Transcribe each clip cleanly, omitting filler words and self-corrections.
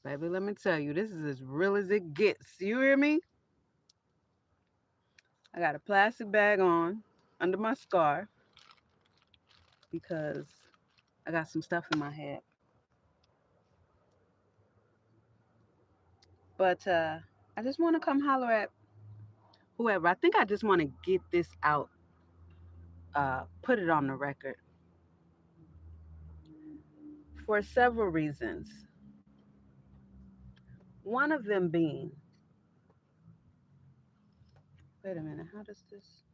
Baby, let me tell you, this is as real as it gets. You hear me? I got a plastic bag on under my scarf because I got some stuff in my head. But I just want to come holler at whoever. I think I just want to get this out, put it on the record for several reasons. One of them being, wait a minute, how does this?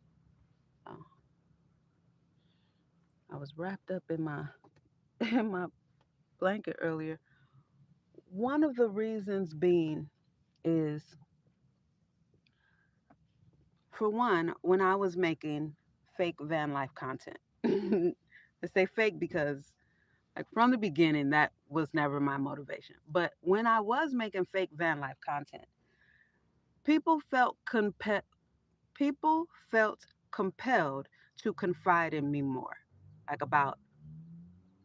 Oh, I was wrapped up in my in my blanket earlier. One of the reasons being is, for one, when I was making fake van life content. I say fake because, like, from the beginning, that was never my motivation. But when I was making fake van life content, people felt compe- people felt compelled to confide in me more, like about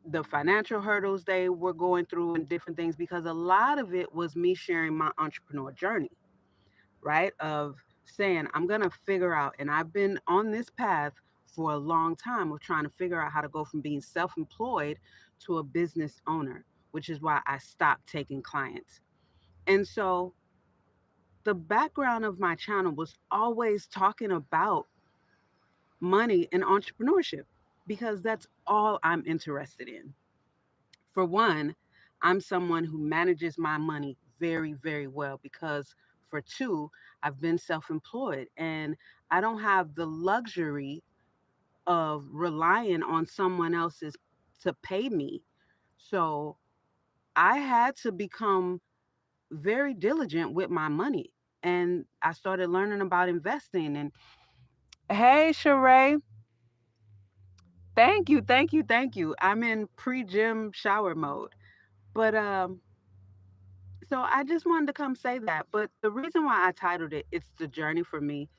the financial hurdles they were going through and different things, because a lot of it was me sharing my entrepreneur journey, right? Of saying, I'm going to figure out, and I've been on this path for a long time of trying to figure out how to go from being self employed to a business owner, which is why I stopped taking clients. And so the background of my channel was always talking about money and entrepreneurship because that's all I'm interested in. For one, I'm someone who manages my money very, very well because, for two, I've been self employed and I don't have the luxury of relying on someone else's to pay me. So I had to become very diligent with my money. And I started learning about investing. And hey, Sheree, thank you, thank you, thank you. I'm in pre gym shower mode. But so I just wanted to come say that. But the reason why I titled it, It's the Journey for Me,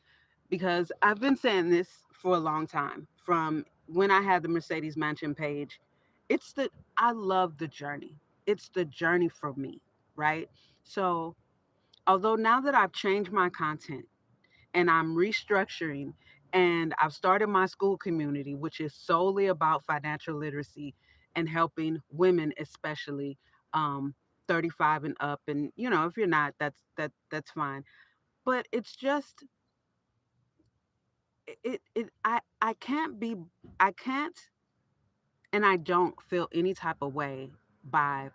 because I've been saying this for a long time from when I had the Mercedes Mansion page. It's the, I love the journey. It's the journey for me, right? So, although now that I've changed my content and I'm restructuring and I've started my school community, which is solely about financial literacy and helping women, especially um, 35 and up. And if you're not, that's fine. But it's just I can't be I can't and I don't feel any type of way by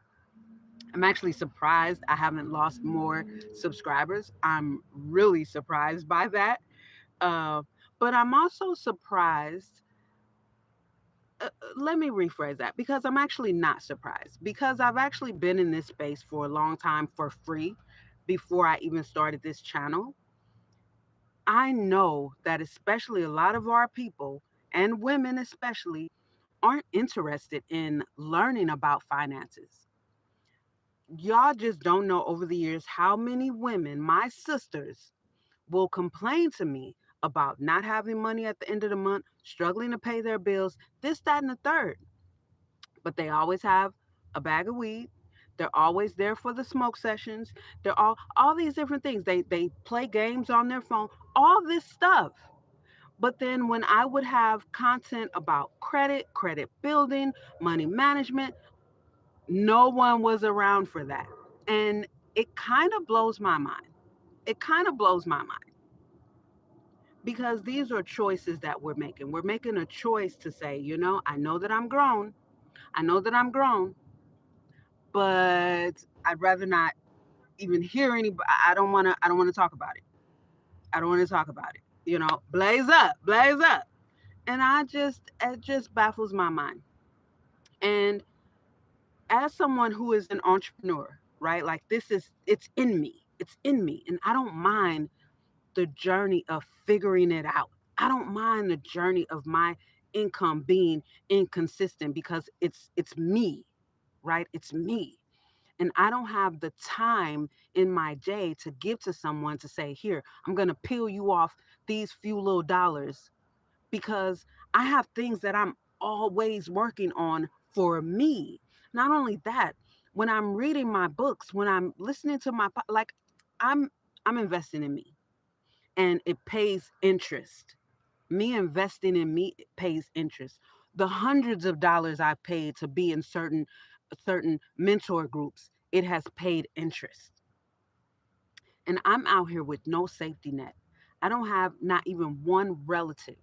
I'm actually surprised I haven't lost more subscribers. I'm really surprised by that. Uh, but I'm also surprised. Let me rephrase that, because I'm actually not surprised because I've actually been in this space for a long time for free before I even started this channel. I know that especially a lot of our people, and women especially, aren't interested in learning about finances. Y'all just don't know over the years how many women, my sisters, will complain to me about not having money at the end of the month, struggling to pay their bills, this, that, and the third. But they always have a bag of weed. They're always there for the smoke sessions. They're all these different things. They play games on their phone, all this stuff. But then when I would have content about credit building, money management, no one was around for that. And it kind of blows my mind. It kind of blows my mind because these are choices that we're making. We're making a choice to say, I know that I'm grown. I know that I'm grown, but I'd rather not even hear any. I don't want to. I don't want to talk about it. I don't want to talk about it. Blaze up, blaze up. And it just baffles my mind. And as someone who is an entrepreneur, right? Like, it's in me. It's in me. And I don't mind the journey of figuring it out. I don't mind the journey of my income being inconsistent because it's me, right? It's me. And I don't have the time in my day to give to someone to say, here, I'm going to peel you off these few little dollars, because I have things that I'm always working on for me. Not only that, When I'm reading my books, when I'm listening to like I'm I'm investing in me, and it pays interest. Me investing in me pays interest. The hundreds of dollars I've paid to be in certain mentor groups, it has paid interest. And I'm out here with no safety net. I don't have not even one relative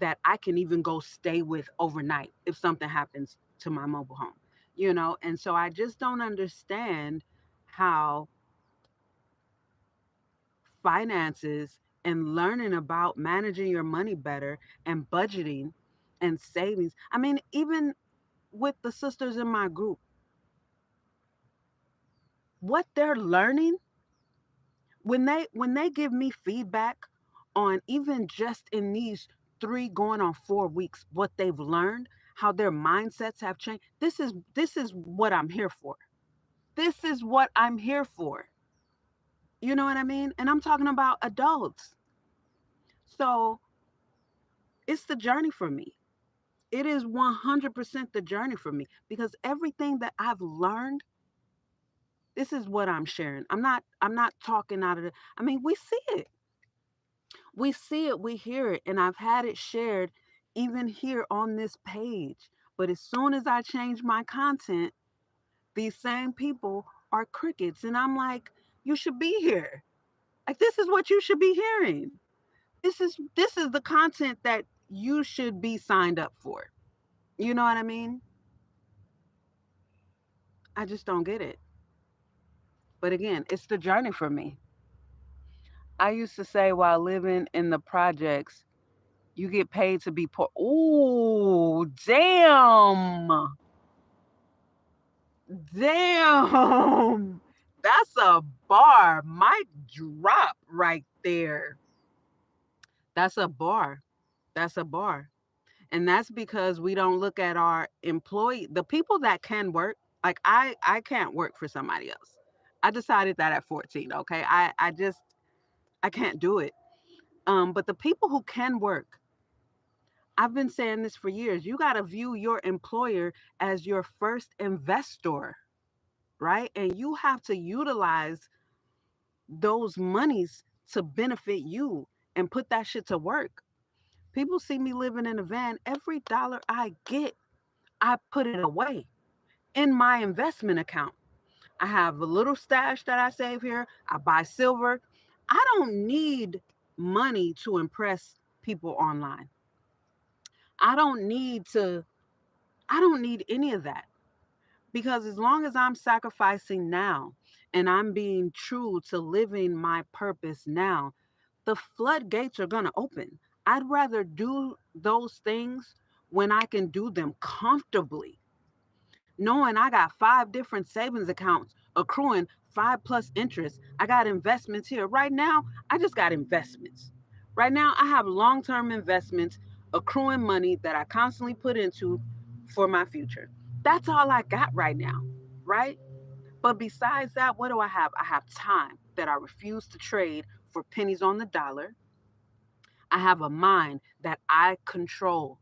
that I can even go stay with overnight if something happens to my mobile home. And so I just don't understand how finances and learning about managing your money better and budgeting and savings. I mean, even with the sisters in my group, what they're learning when they give me feedback on even just in these 3 going on 4 weeks what they've learned, how their mindsets have changed. This is what I'm here for. This is what I'm here for. You know what I mean? And I'm talking about adults. So, it's the journey for me. It is 100% the journey for me because everything that I've learned, this is what I'm sharing. I'm not talking out of the I mean, we see it. We see it, we hear it, and I've had it shared even here on this page. But as soon as I change my content, these same people are crickets. And I'm like, you should be here. Like, this is what you should be hearing. This is the content that you should be signed up for. You know what I mean? I just don't get it. But again, it's the journey for me. I used to say while living in the projects, you get paid to be poor. Ooh, damn. Damn. That's a bar. Mic drop right there. That's a bar. That's a bar. And that's because we don't look at our employee, the people that can work. Like I can't work for somebody else. I decided that at 14, okay? I can't do it. But the people who can work, I've been saying this for years. You got to view your employer as your first investor, right? And you have to utilize those monies to benefit you and put that shit to work. People see me living in a van. Every dollar I get, I put it away in my investment account. I have a little stash that I save here. I buy silver. I don't need money to impress people online. I don't need to, I don't need any of that because as long as I'm sacrificing now and I'm being true to living my purpose now, the floodgates are going to open. I'd rather do those things when I can do them comfortably, knowing I got 5 different savings accounts accruing 5 plus interest. I got investments here. Right now, I just got investments. Right now, I have long term investments accruing money that I constantly put into for my future. That's all I got right now, right? But besides that, what do I have? I have time that I refuse to trade for pennies on the dollar. I have a mind that I control.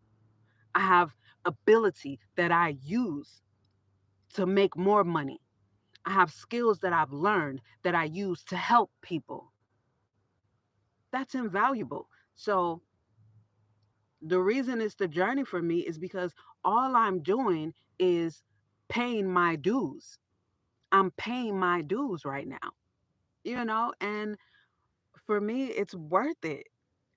I have ability that I use to make more money. I have skills that I've learned that I use to help people. That's invaluable. So the reason it's the journey for me is because all I'm doing is paying my dues. I'm paying my dues right now, and for me, it's worth it.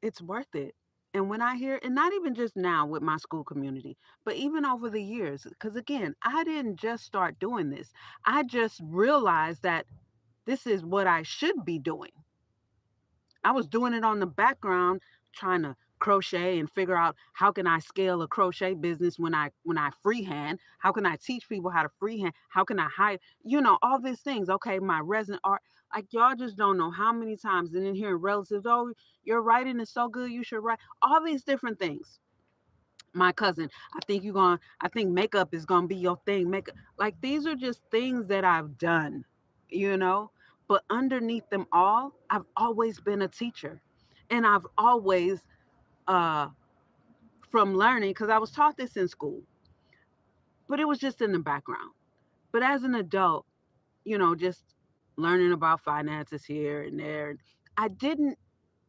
It's worth it. And when I hear, and not even just now with my school community, but even over the years, because again, I didn't just start doing this. I just realized that this is what I should be doing. I was doing it on the background, trying to crochet and figure out how can I scale a crochet business when I freehand. How can I teach people how to freehand? How can I hire? All these things. Okay, my resin art. Like y'all just don't know how many times and then hearing relatives, oh, your writing is so good, you should write. All these different things. My cousin, I think makeup is gonna be your thing. Makeup, like these are just things that I've done, you know. But underneath them all, I've always been a teacher, and I've always, uh, from learning, because I was taught this in school, but it was just in the background. But as an adult, just learning about finances here and there, I didn't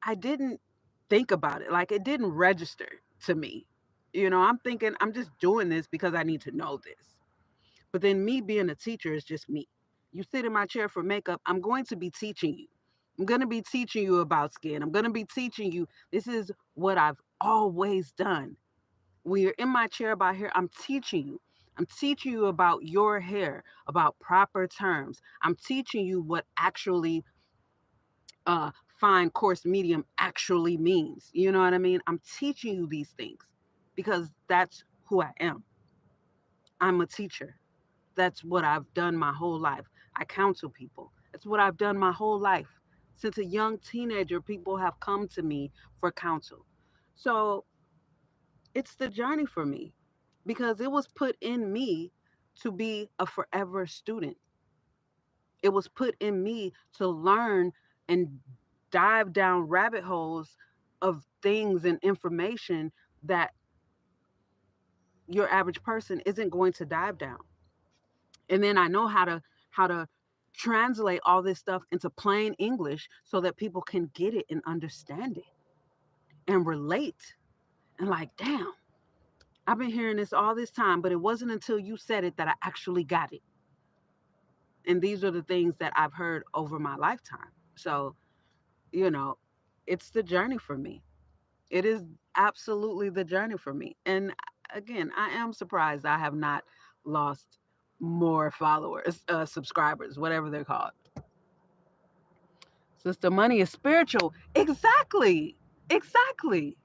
I didn't think about it. Like it didn't register to me. I'm thinking I'm just doing this because I need to know this. But then me being a teacher is just me. You sit in my chair for makeup, I'm going to be teaching you. I'm going to be teaching you about skin. I'm going to be teaching you. This is what I've always done. When you're in my chair about hair, I'm teaching you. I'm teaching you about your hair, about proper terms. I'm teaching you what actually fine, coarse, medium actually means. You know what I mean? I'm teaching you these things because that's who I am. I'm a teacher. That's what I've done my whole life. I counsel people. It's what I've done my whole life. Since a young teenager, people have come to me for counsel. So it's the journey for me because it was put in me to be a forever student. It was put in me to learn and dive down rabbit holes of things and information that your average person isn't going to dive down. And then I know how to translate all this stuff into plain English so that people can get it and understand it and relate. And like, damn, I've been hearing this all this time, but it wasn't until you said it that I actually got it. And these are the things that I've heard over my lifetime. So, you know, it's the journey for me. It is absolutely the journey for me. And again, I am surprised I have not lost more followers, subscribers, whatever they're called. Sister, money is spiritual. Exactly. Exactly.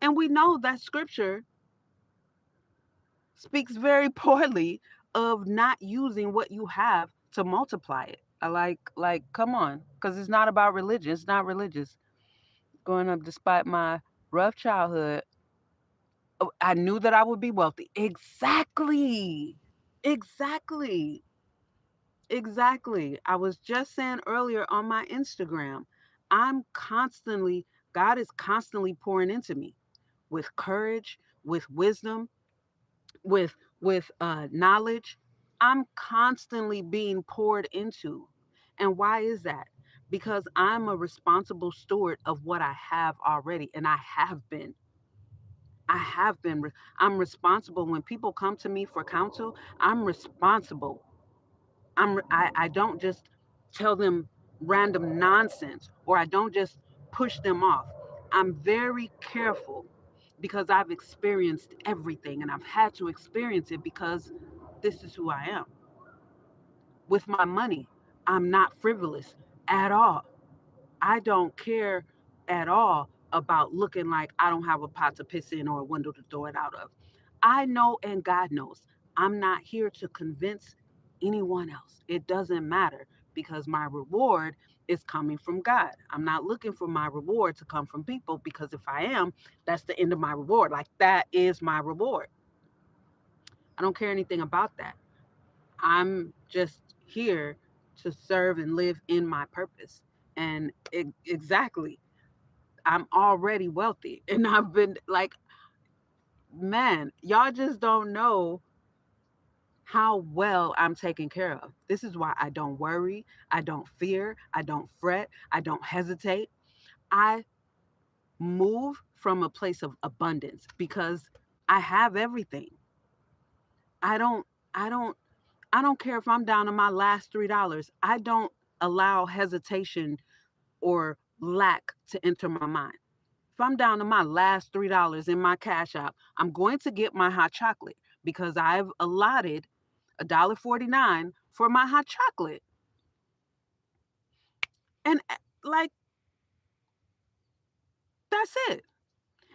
And we know that scripture speaks very poorly of not using what you have to multiply it. I like come on, cuz it's not about religion. It's not religious. Growing up despite my rough childhood, I knew that I would be wealthy. Exactly. Exactly. Exactly. I was just saying earlier on my Instagram, I'm constantly, God is constantly pouring into me with courage, with wisdom, with knowledge. I'm constantly being poured into. And why is that? Because I'm a responsible steward of what I have already, and I have been. I have been. I'm responsible when people come to me for counsel. I'm responsible. I don't just tell them random nonsense or I don't just push them off. I'm very careful because I've experienced everything and I've had to experience it because this is who I am. With my money, I'm not frivolous at all. I don't care at all about looking like I don't have a pot to piss in or a window to throw it out of. I know and God knows I'm not here to convince anyone else. It doesn't matter because my reward is coming from God. I'm not looking for my reward to come from people because if I am, that's the end of my reward. Like that is my reward. I don't care anything about that. I'm just here to serve and live in my purpose. And exactly, I'm already wealthy. And I've been like, man, y'all just don't know how well I'm taken care of. This is why I don't worry, I don't fear, I don't fret, I don't hesitate. I move from a place of abundance because I have everything. I don't I don't I don't care if I'm down to my last $3. I don't allow hesitation or lack to enter my mind. If I'm down to my last $3 in my cash app, I'm going to get my hot chocolate because I've allotted $1.49 for my hot chocolate. And like that's it.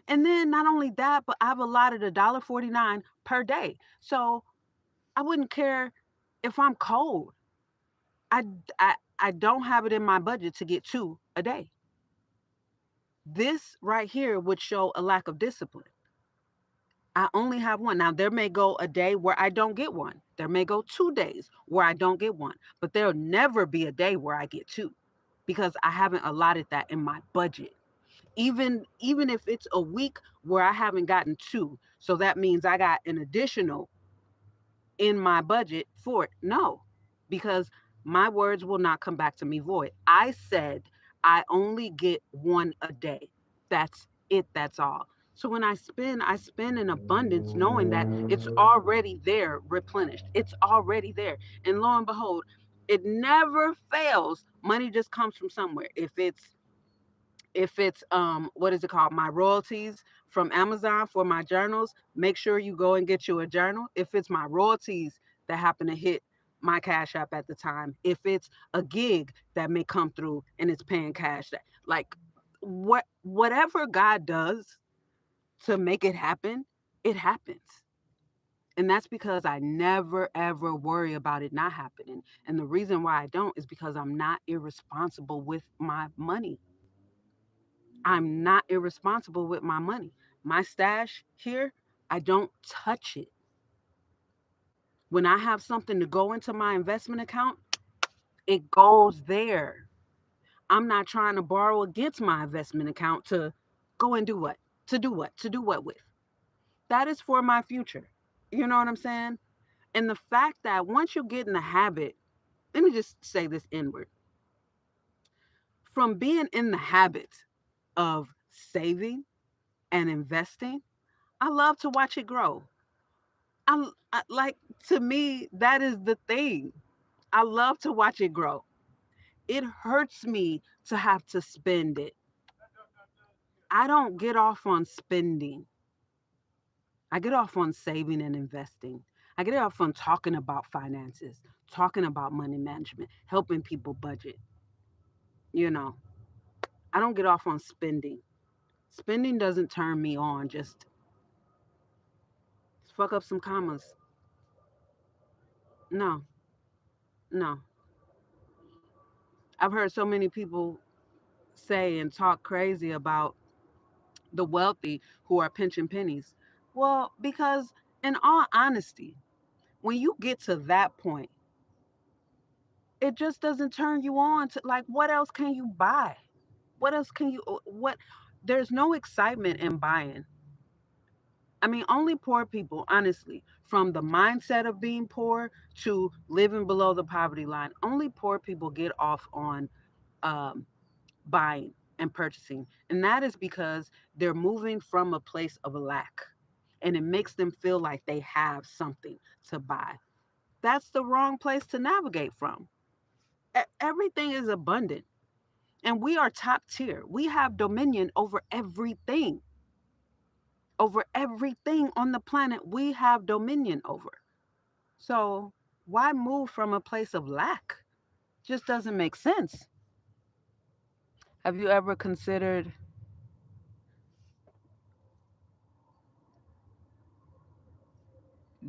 And then not only that, but I've allotted $1.49 per day. So I wouldn't care if I'm cold. I, I don't have it in my budget to get two a day. This right here would show a lack of discipline. I only have one. Now, there may go a day where I don't get one. There may go 2 days where I don't get one, but there'll never be a day where I get two because I haven't allotted that in my budget. Even if it's a week where I haven't gotten two, so that means I got an additional in my budget for it. No, because my words will not come back to me void. I said I only get one a day. That's it. That's all. So when I spend in abundance, knowing that it's already there, replenished. It's already there. And lo and behold, it never fails. Money just comes from somewhere. If it's what is it called, my royalties from Amazon for my journals, make sure you go and get you a journal. If it's my royalties that happen to hit my cash app at the time, if it's a gig that may come through and it's paying cash, that like whatever God does to make it happen, it happens. And that's because I never ever worry about it not happening. And the reason why I don't is because I'm not irresponsible with my money. I'm not irresponsible with my money. My stash here, I don't touch it. When I have something to go into my investment account, it goes there. I'm not trying to borrow against my investment account to go and do what? To do what? To do what with? That is for my future. You know what I'm saying? And the fact that once you get in the habit, let me just say this inward, from being in the habit of saving and investing, I love to watch it grow. I like, to me that is the thing. I love to watch it grow. It hurts me to have to spend it. I don't get off on spending. I get off on saving and investing. I get off on talking about finances, talking about money management, helping people budget. You know, I don't get off on spending. Spending doesn't turn me on. Just fuck up some commas. No, no. I've heard so many people say and talk crazy about the wealthy who are pinching pennies. Well, because in all honesty, when you get to that point, it just doesn't turn you on to, like, what else can you buy? What else can you what There's no excitement in buying. I mean, only poor people, honestly, from the mindset of being poor to living below the poverty line, only poor people get off on um, buying and purchasing. And that is because they're moving from a place of lack, and it makes them feel like they have something to buy. That's the wrong place to navigate from. Everything is abundant, and we are top tier. We have dominion over everything on the planet. We have dominion over. So why move from a place of lack? Just doesn't make sense. Have you ever considered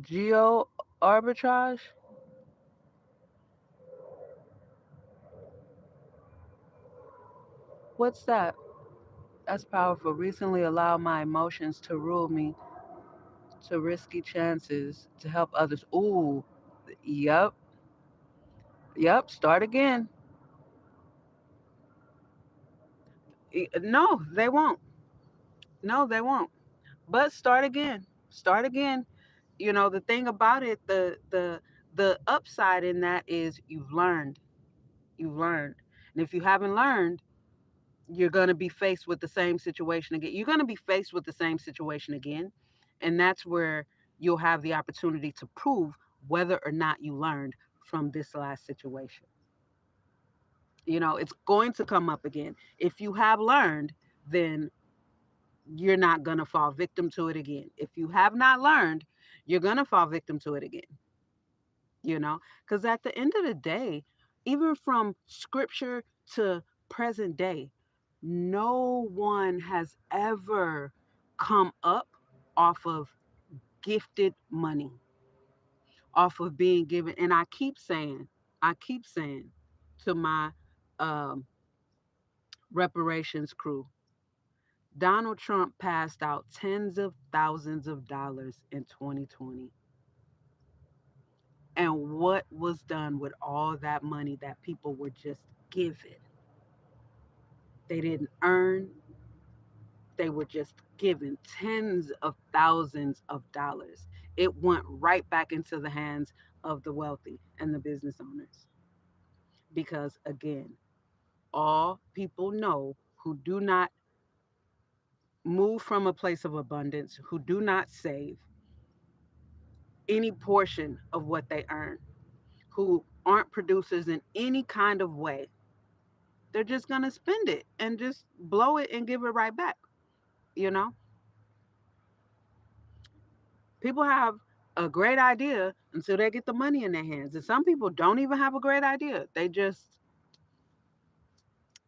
geo arbitrage? What's that? That's powerful. Recently allowed my emotions to rule me to risky chances to help others. Ooh, yep, yep. Start again. No, they won't. No, they won't. But start again. Start again. You know, the thing about it, the upside in that is you've learned. You've learned. And if you haven't learned, you're going to be faced with the same situation again. You're going to be faced with the same situation again. And that's where you'll have the opportunity to prove whether or not you learned from this last situation. You know, it's going to come up again. If you have learned, then you're not going to fall victim to it again. If you have not learned, you're going to fall victim to it again. You know, because at the end of the day, even from scripture to present day, no one has ever come up off of gifted money, off of being given. And I keep saying to my um, reparations crew, Donald Trump passed out tens of thousands of dollars in 2020. And what was done with all that money that people were just given? They didn't earn, they were just given tens of thousands of dollars. It went right back into the hands of the wealthy and the business owners. Because again, all people know who do not move from a place of abundance, who do not save any portion of what they earn, who aren't producers in any kind of way, they're just going to spend it and just blow it and give it right back. You know, people have a great idea until they get the money in their hands. And some people don't even have a great idea. They just,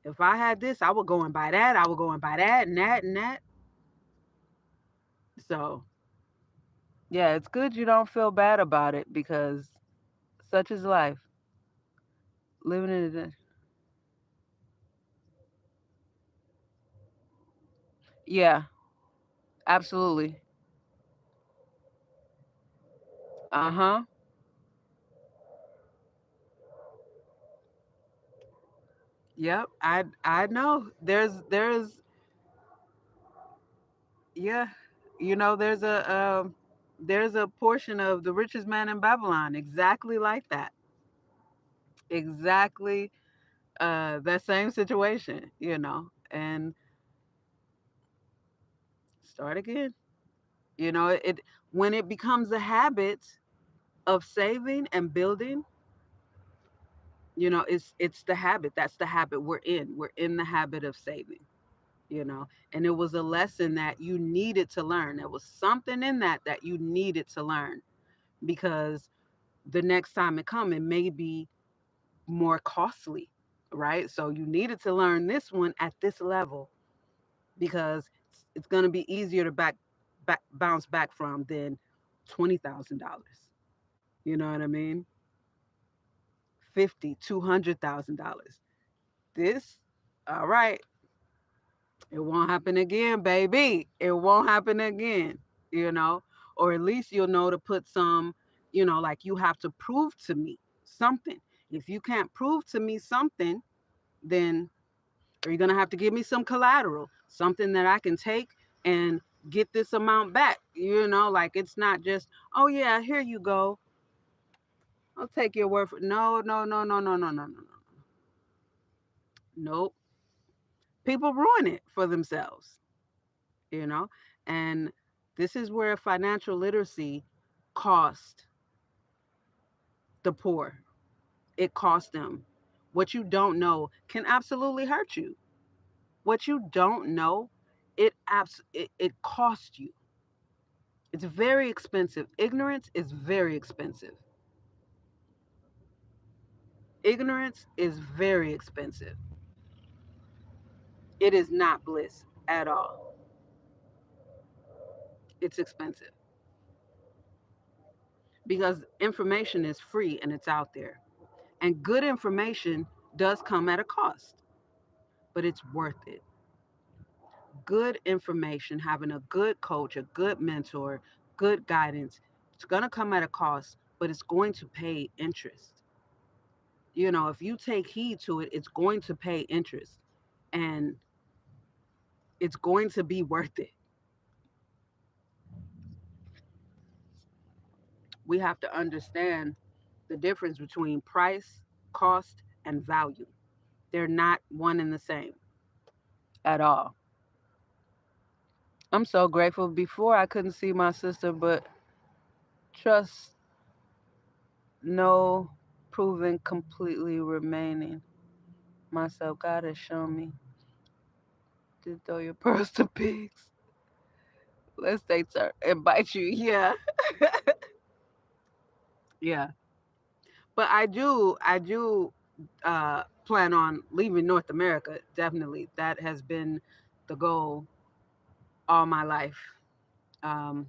if I had this, I would go and buy that. I would go and buy that and that and that. So, yeah, it's good you don't feel bad about it because such is life. Living in it. Yeah, absolutely. Uh huh. Yep. I know. Yeah. There's a portion of the richest man in Babylon exactly like that. Exactly that same situation, and start again. It when it becomes a habit of saving and building, it's the habit. That's the habit we're in. We're in the habit of saving, and it was a lesson that you needed to learn. There was something in that you needed to learn because the next time it come, it may be more costly, right? So you needed to learn this one at this level because it's going to be easier to bounce back from than $20,000. You know what I mean? 50, $200,000. This, all right, it won't happen again, baby. It won't happen again, you know, or at least you'll know to put some, like you have to prove to me something. If you can't prove to me something, then are you going to have to give me some collateral, something that I can take and get this amount back? Like it's not just, oh, yeah, here you go. I'll take your word for no, no, no, no, no, no, no, no, no. Nope. People ruin it for themselves, you know? And this is where financial literacy cost the poor. It costs them. What you don't know can absolutely hurt you. What you don't know, it costs you. It's very expensive. Ignorance is very expensive. Ignorance is very expensive. It is not bliss at all. It's expensive because information is free and it's out there. And good information does come at a cost, but it's worth it. Good information, having a good coach, a good mentor, good guidance, it's going to come at a cost, but it's going to pay interest. If you take heed to it, it's going to pay interest and it's going to be worth it. We have to understand the difference between price, cost, and value. They're not one and the same at all. I'm so grateful. Before I couldn't see my sister, but trust, no proving, completely remaining myself. God has shown me to throw your pearls to pigs. Let's take turn and bite you. Yeah, yeah. But I do plan on leaving North America. Definitely, that has been the goal all my life. Um,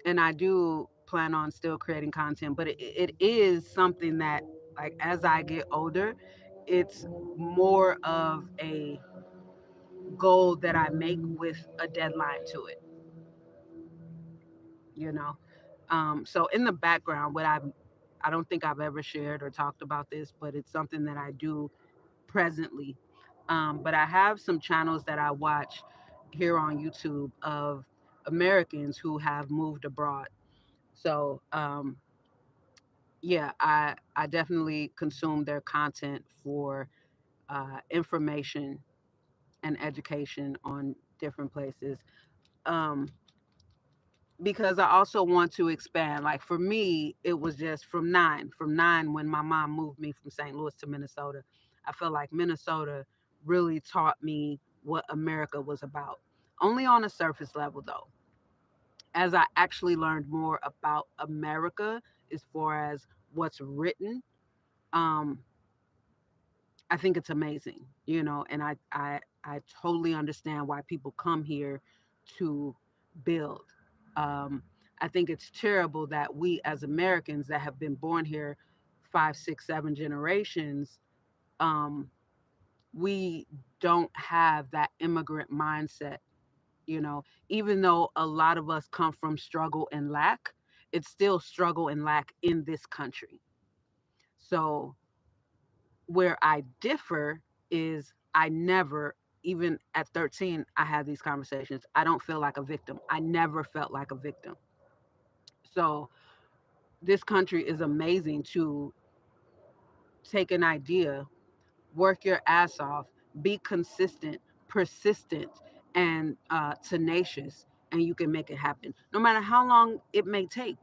and I do plan on still creating content, but it is something that, like, as I get older, it's more of a goal that I make with a deadline to it, you know. So in the background, I don't think I've ever shared or talked about this, but it's something that I do presently. But I have some channels that I watch here on YouTube of Americans who have moved abroad. So yeah, I definitely consume their content for information and education on different places. Um, because I also want to expand. Like for me, it was just from nine when my mom moved me from St. Louis to Minnesota. I felt like Minnesota really taught me what America was about. Only on a surface level, though. As I actually learned more about America, as far as what's written, um, I think it's amazing, and I totally understand why people come here to build. Um, I think it's terrible that we as Americans that have been born here 5, 6, 7 generations, um, we don't have that immigrant mindset. Even though a lot of us come from struggle and lack, it's still struggle and lack in this country. So where I differ is I never, even at 13, I had these conversations. I don't feel like a victim. I never felt like a victim. So this country is amazing to take an idea, work your ass off, be consistent, persistent, and tenacious, and you can make it happen. No matter how long it may take,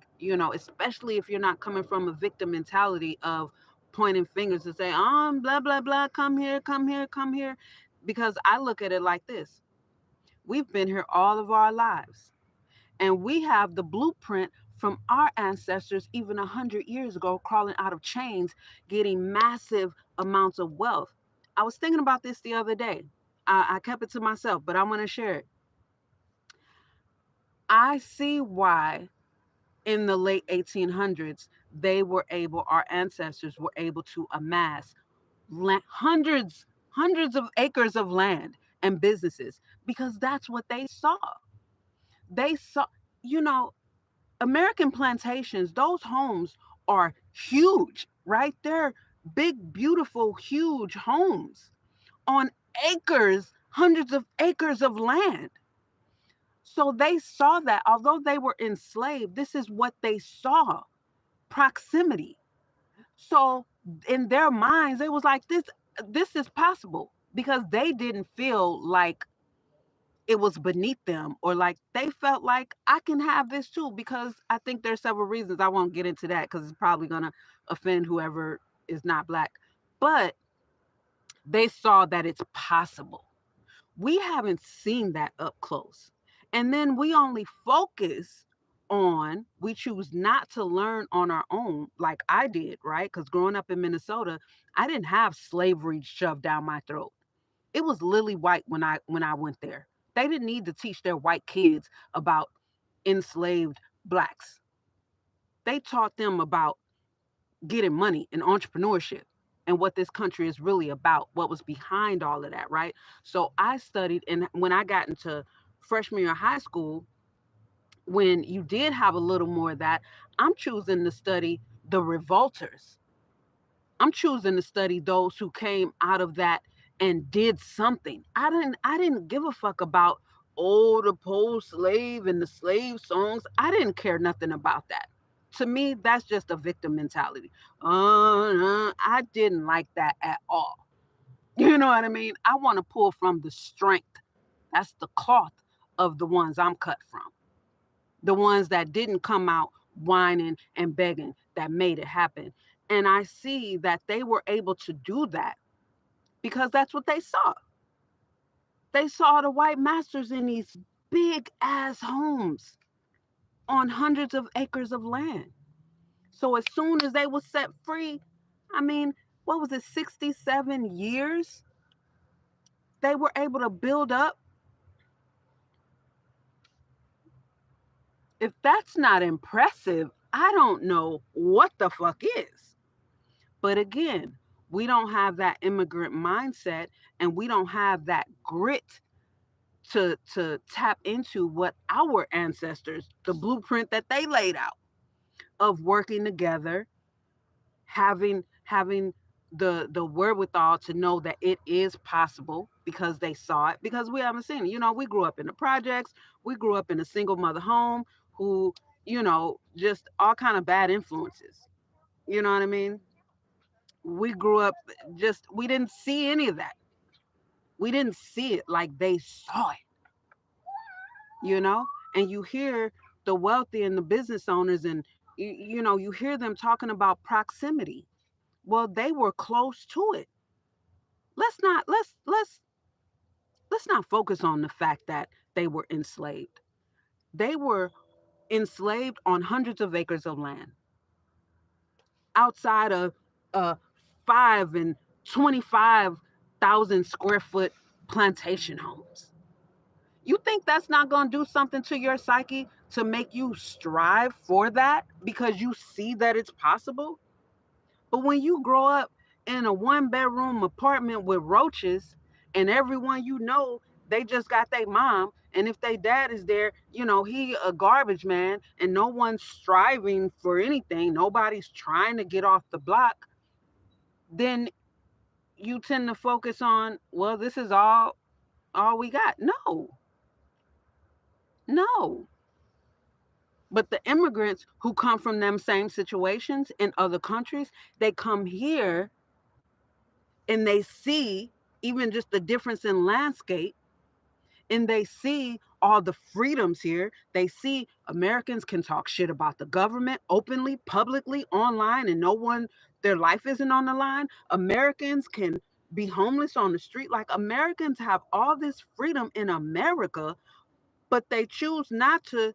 especially if you're not coming from a victim mentality of pointing fingers to say, blah, blah, blah, come here, come here, come here. Because I look at it like this: we've been here all of our lives. And we have the blueprint from our ancestors even 100 years ago, crawling out of chains, getting massive amounts of wealth. I was thinking about this the other day. I kept it to myself, but I want to share it. I see why in the late 1800s, our ancestors were able to amass hundreds of acres of land and businesses, because that's what they saw. They saw, you know, American plantations, those homes are huge, right? They're big, beautiful, huge homes on acres, hundreds of acres of land. So they saw that although they were enslaved, this is what they saw: proximity. So in their minds, it was like this is possible, because they didn't feel like it was beneath them, or like they felt like I can have this too. Because I think there's several reasons. I won't get into that because it's probably gonna offend whoever is not black. But they saw that it's possible. We haven't seen that up close. And then we choose not to learn on our own like I did, right? Because growing up in Minnesota, I didn't have slavery shoved down my throat. It was lily white when I went there. They didn't need to teach their white kids about enslaved blacks. They taught them about getting money and entrepreneurship and what this country is really about, what was behind all of that, right? So I studied, and when I got into freshman year of high school, when you did have a little more of that, I'm choosing to study the revolters. I'm choosing to study those who came out of that and did something. I didn't give a fuck about the post slave and the slave songs. I didn't care nothing about that. To me, that's just a victim mentality. I didn't like that at all. You know what I mean? I want to pull from the strength. That's the cloth of the ones I'm cut from. The ones that didn't come out whining and begging, that made it happen. And I see that they were able to do that because that's what they saw. They saw the white masters in these big ass homes on hundreds of acres of land. So as soon as they were set free, I mean, what was it, 67 years? They were able to build up. If that's not impressive, I don't know what the fuck is. But again, we don't have that immigrant mindset, and we don't have that grit to tap into what our ancestors, the blueprint that they laid out of working together, having the wherewithal to know that it is possible because they saw it, because we haven't seen it. We grew up in the projects, we grew up in a single mother home who just all kind of bad influences. You know what I mean? We grew up, just we didn't see any of that. We didn't see it like they saw it. And you hear the wealthy and the business owners, and you hear them talking about proximity. Well, they were close to it. Let's not focus on the fact that they were enslaved. They were enslaved on hundreds of acres of land outside of 5 and 25,000 square foot plantation homes. You think that's not going to do something to your psyche to make you strive for that because you see that it's possible? But when you grow up in a 1 bedroom apartment with roaches, and everyone they just got their mom, and if their dad is there, he a garbage man, and no one's striving for anything, nobody's trying to get off the block, then you tend to focus on, well, this is all we got. No, no. But the immigrants who come from them same situations in other countries, they come here and they see even just the difference in landscape, and they see all the freedoms here. They see Americans can talk shit about the government openly, publicly, online, and no one, their life isn't on the line. Americans can be homeless on the street. Like, Americans have all this freedom in America, but they choose not to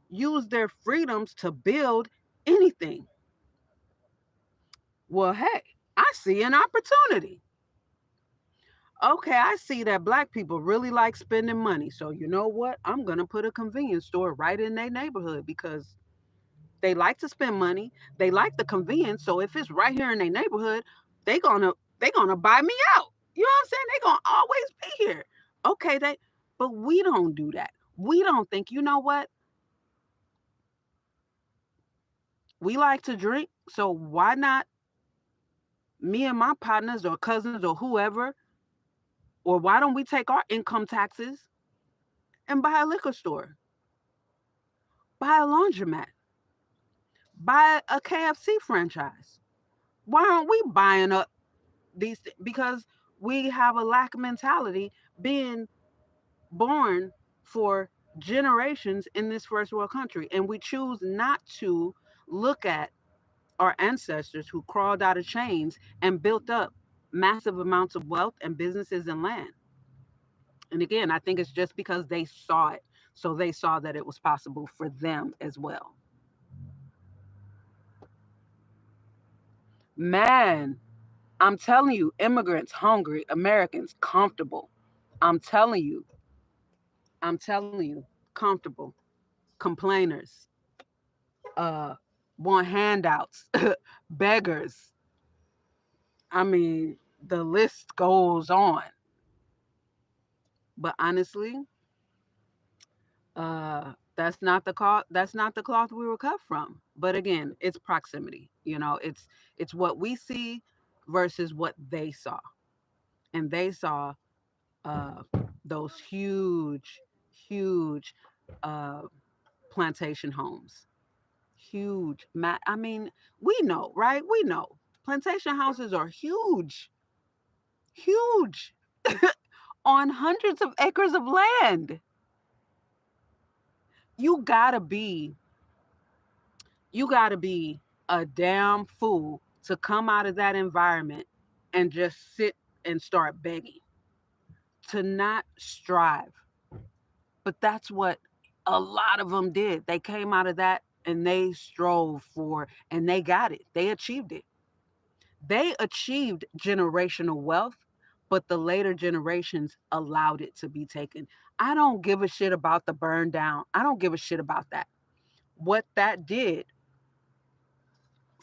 use their freedoms to build anything. Well, hey, I see an opportunity. Okay, I see that black people really like spending money. So you know what? I'm gonna put a convenience store right in their neighborhood because they like to spend money. They like the convenience. So if it's right here in their neighborhood, they gonna they gonna buy me out. You know what I'm saying? They gonna always be here. Okay, but we don't do that. We don't think, you know what? We like to drink, so why not me and my partners or cousins or whoever, or why don't we take our income taxes and buy a liquor store, buy a laundromat, buy a KFC franchise? Why aren't we buying up these because we have a lack mentality, being born for generations in this first world country, and we choose not to look at our ancestors who crawled out of chains and built up massive amounts of wealth and businesses and land. And again, I think it's just because they saw it. So they saw that it was possible for them as well. Man, I'm telling you, immigrants hungry, Americans comfortable. I'm telling you, I'm telling you, comfortable, complainers, uh, want handouts, beggars. I mean, the list goes on. But honestly, that's not the cloth we were cut from. But again, it's proximity. It's what we see versus what they saw, and they saw uh, those huge, huge uh, plantation homes. Huge. I mean, we know, right? We know plantation houses are huge, huge, on hundreds of acres of land. You gotta be, you gotta be a damn fool to come out of that environment and just sit and start begging, to not strive. But that's what a lot of them did. They came out of that and they strove for, and they got it. They achieved it. They achieved generational wealth, but the later generations allowed it to be taken. I don't give a shit about the burn down. I don't give a shit about that. What that did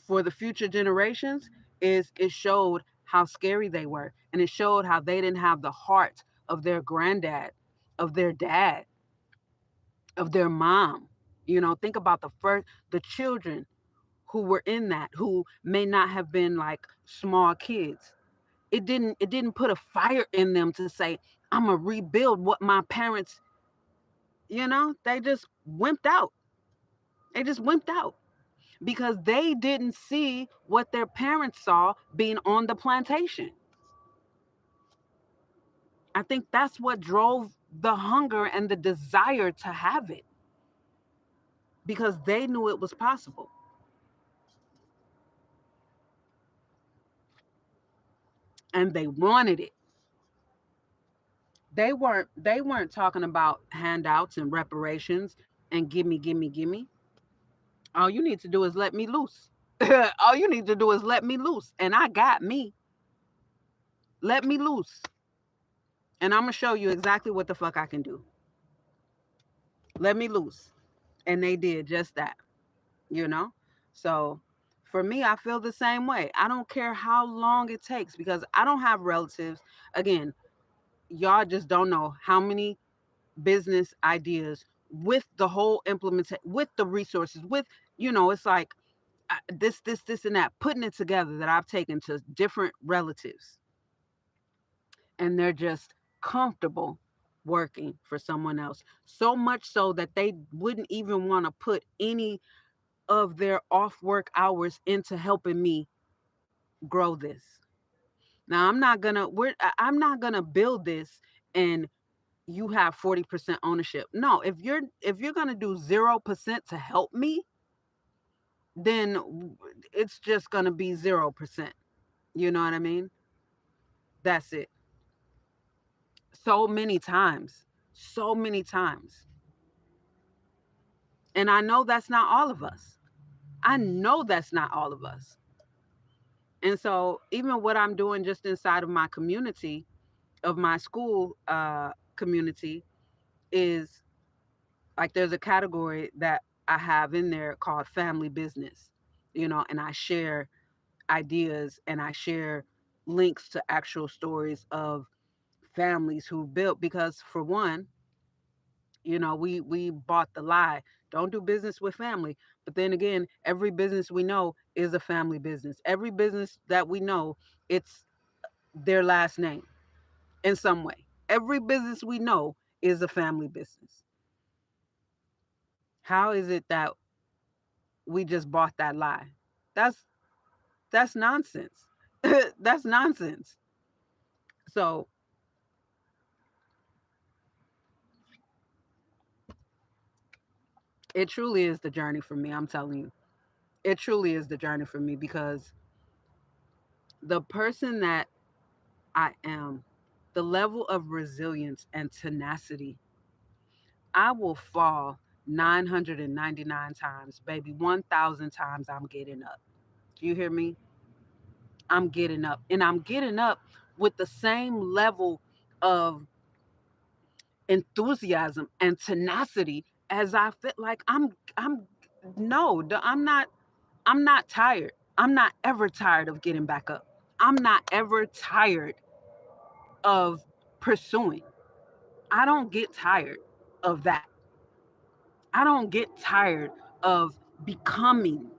for the future generations is it showed how scary they were, and it showed how they didn't have the heart of their granddad, of their dad, of their mom. Think about the children who were in that, who may not have been like small kids. It didn't put a fire in them to say, I'm gonna rebuild what my parents, they just wimped out. They just wimped out because they didn't see what their parents saw being on the plantation. I think that's what drove the hunger and the desire to have it because they knew it was possible and they wanted it. They weren't talking about handouts and reparations and gimme, gimme, gimme. All you need to do is let me loose. All you need to do is let me loose. And I got me. Let me loose. And I'm gonna show you exactly what the fuck I can do. Let me loose. And they did just that, you know? So for me, I feel the same way. I don't care how long it takes because I don't have relatives. Again, y'all just don't know how many business ideas with the whole implementation, with the resources, with, it's like this, and that, putting it together that I've taken to different relatives and they're just comfortable working for someone else. So much so that they wouldn't even want to put any of their off work hours into helping me grow this. Now I'm not gonna build this and you have 40% ownership. No, if you're gonna do 0% to help me, then it's just gonna be 0%. You know what I mean? That's it. So many times. So many times. And I know that's not all of us. I know that's not all of us. And so even what I'm doing just inside of my community, of my school community, is like there's a category that I have in there called family business, and I share ideas and I share links to actual stories of families who built, because for one, we bought the lie, don't do business with family. But then again, every business we know is a family business. Every business that we know, it's their last name in some way. Every business we know is a family business. How is it that we just bought that lie? That's that's nonsense. That's nonsense. So it truly is the journey for me, I'm telling you. It truly is the journey for me because the person that I am, the level of resilience and tenacity, I will fall 999 times, baby. 1,000 times I'm getting up. Do you hear me? I'm getting up. And I'm getting up with the same level of enthusiasm and tenacity as I feel like I'm no, I'm not tired. I'm not ever tired of getting back up. I'm not ever tired of pursuing. I don't get tired of that. I don't get tired of becoming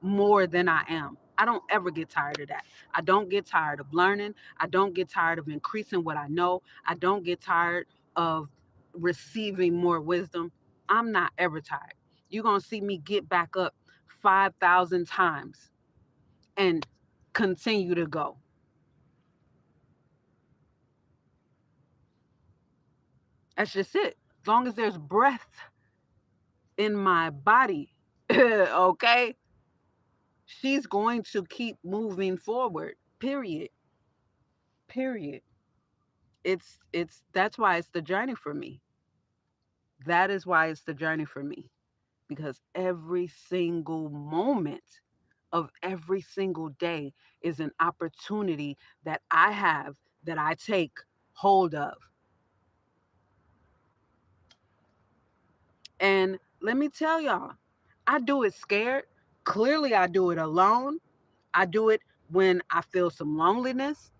more than I am. I don't ever get tired of that. I don't get tired of learning. I don't get tired of increasing what I know. I don't get tired of receiving more wisdom. I'm not ever tired. You're going to see me get back up 5,000 times and continue to go. That's just it. As long as there's breath in my body, okay, she's going to keep moving forward. Period. Period. It's that's why it's the journey for me. That is why it's the journey for me, because every single moment of every single day is an opportunity that I have, that I take hold of. And let me tell y'all, I do it scared. Clearly I do it alone. I do it when I feel some loneliness.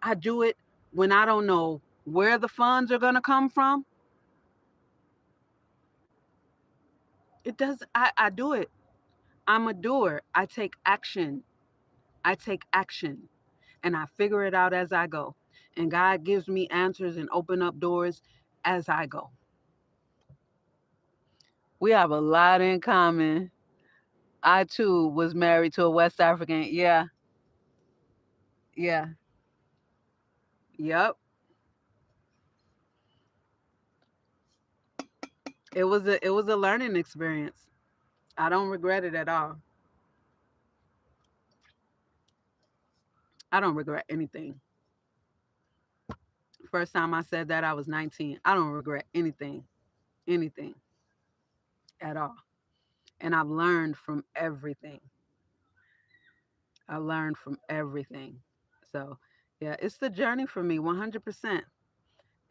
I do it when I don't know where the funds are going to come from. It does. I do it. I'm a doer. I take action. I take action and I figure it out as I go. And God gives me answers and open up doors as I go. We have a lot in common. I too was married to a West African. Yeah, yeah, yep. It was a learning experience. I don't regret it at all. I don't regret anything. First time I said that I was 19. I don't regret anything, anything at all. And I've learned from everything. I learned from everything. So, yeah, it's the journey for me 100%.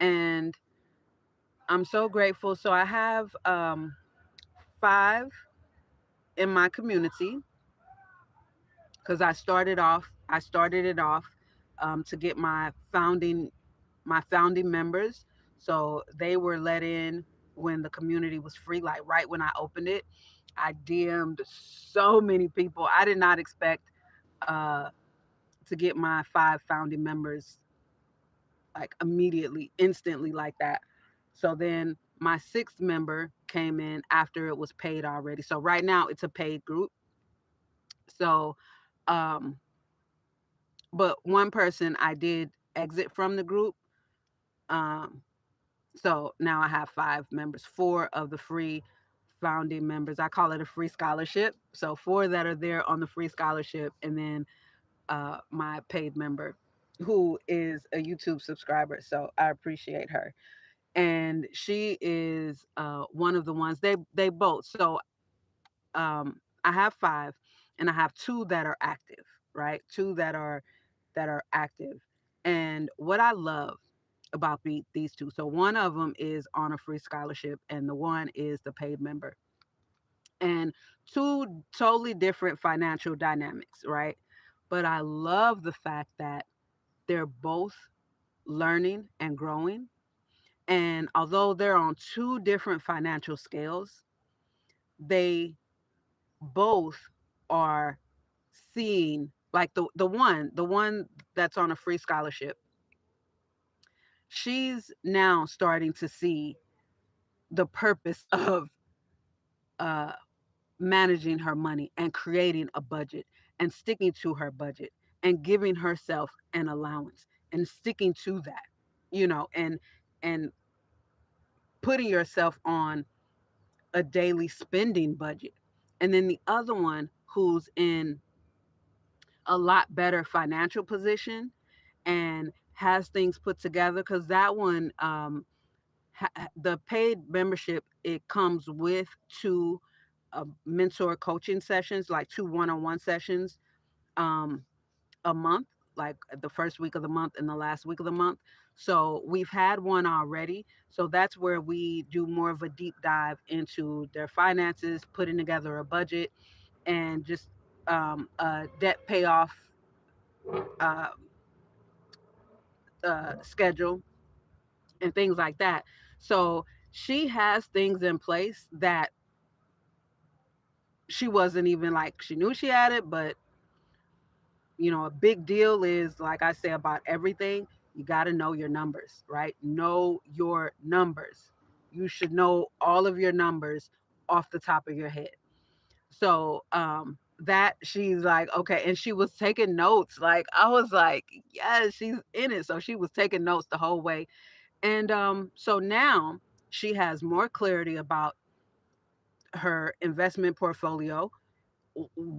And I'm so grateful. So I have five in my community because I started it off to get my founding members. So they were let in when the community was free, like right when I opened it. I DM'd so many people. I did not expect uh, to get my five founding members like immediately, instantly like that. So then my sixth member came in after it was paid already. So right now it's a paid group. So, um, but one person I did exit from the group. Um, so now I have five members, four of the free founding members. I call it a free scholarship. So four that are there on the free scholarship, and then my paid member who is a YouTube subscriber. So I appreciate her. And she is one of the ones they both. So I have five, and I have two that are active, right? Two that are active. And what I love about these two, so one of them is on a free scholarship, and the one is the paid member, and two totally different financial dynamics, right? But I love the fact that they're both learning and growing. And although they're on two different financial scales, they both are seeing like the one that's on a free scholarship, she's now starting to see the purpose of uh managing her money and creating a budget and sticking to her budget and giving herself an allowance and sticking to that, and putting yourself on a daily spending budget. And then the other one who's in a lot better financial position and has things put together, because that one, the paid membership, it comes with two mentor coaching sessions, like two one-on-one sessions, um, a month, like the first week of the month and the last week of the month. So we've had one already. So that's where we do more of a deep dive into their finances, putting together a budget, and just a debt payoff uh, schedule and things like that. So she has things in place that she wasn't even like, she knew she had it, but a big deal is, like I say about everything, you got to know your numbers, right? Know your numbers. You should know all of your numbers off the top of your head. So that she's like, okay. And she was taking notes. Like, I was like, yes, she's in it. So she was taking notes the whole way. And so now she has more clarity about her investment portfolio,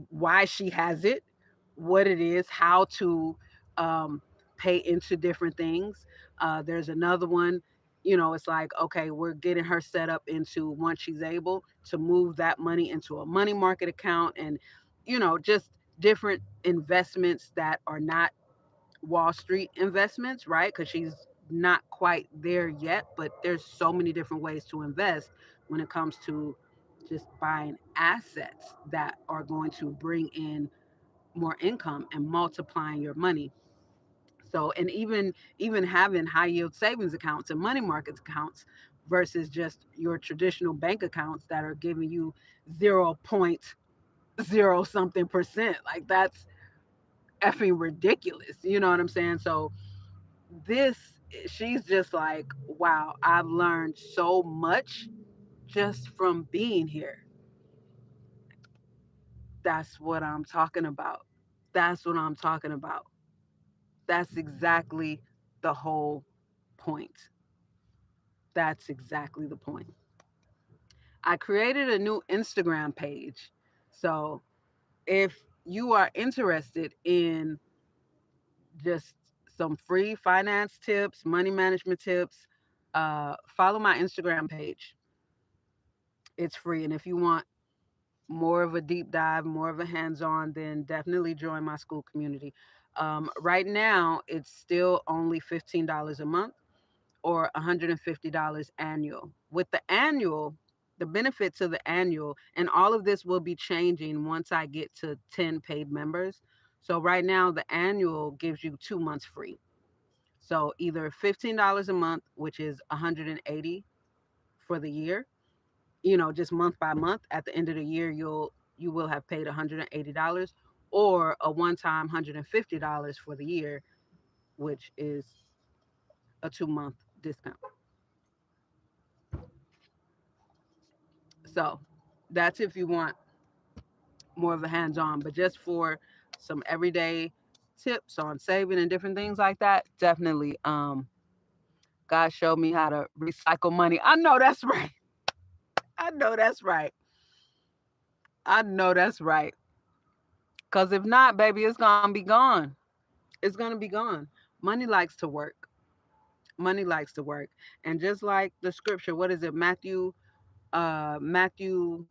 why she has it, what it is, how to um, pay into different things. There's another one, it's like, okay, we're getting her set up into, once she's able to move that money into a money market account, and, just different investments that are not Wall Street investments, right? Because she's not quite there yet, but there's so many different ways to invest when it comes to just buying assets that are going to bring in more income and multiplying your money. So, and even having high yield savings accounts and money market accounts versus just your traditional bank accounts that are giving you 0.0 something percent. Like, that's effing ridiculous. You know what I'm saying? So this, she's just like, wow, I've learned so much just from being here. That's what I'm talking about. That's what I'm talking about. That's exactly the whole point. That's exactly the point. I created a new Instagram page. So if you are interested in just some free finance tips, money management tips, follow my Instagram page. It's free. And if you want more of a deep dive, more of a hands on, then definitely join my school community. Right now, it's still only $15 a month or $150 annual. With the annual, the benefits of the annual, and all of this will be changing once I get to 10 paid members. So right now, the annual gives you 2 months free. So either $15 a month, which is 180 for the year, just month by month. At the end of the year, you will have paid $180, or a one-time $150 for the year, which is a 2-month discount. So that's if you want more of a hands-on, but just for some everyday tips on saving and different things like that, definitely God showed me how to recycle money. I know that's right. I know that's right. I know that's right. Cause if not, baby, it's gonna be gone. It's gonna be gone. Money likes to work. Money likes to work. And just like the scripture, what is it? Matthew 18,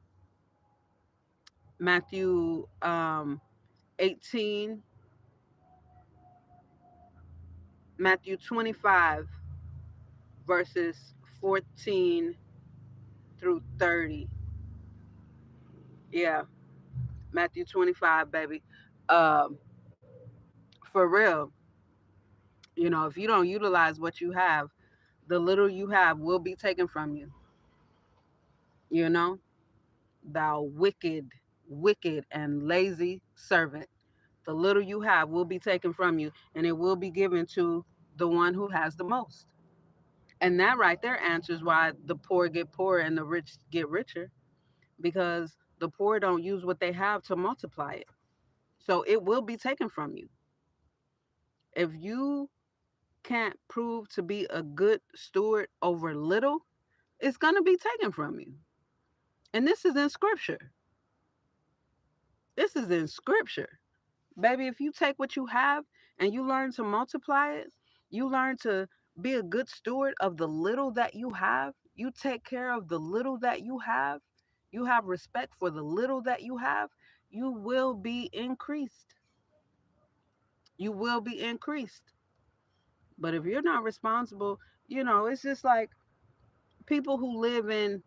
Matthew 25, verses 14 through 30. Yeah, Matthew 25, baby. Um, for real, if you don't utilize what you have, the little you have will be taken from you. You know, thou wicked, wicked, and lazy servant. The little you have will be taken from you, and it will be given to the one who has the most. And that right there answers why the poor get poorer and the rich get richer, because the poor don't use what they have to multiply it. So it will be taken from you. If you can't prove to be a good steward over little, it's going to be taken from you. And this is in scripture. This is in scripture. Baby, if you take what you have and you learn to multiply it, you learn to be a good steward of the little that you have, you take care of the little that you have respect for the little that you have, you will be increased. You will be increased. But if you're not responsible, it's just like people who live in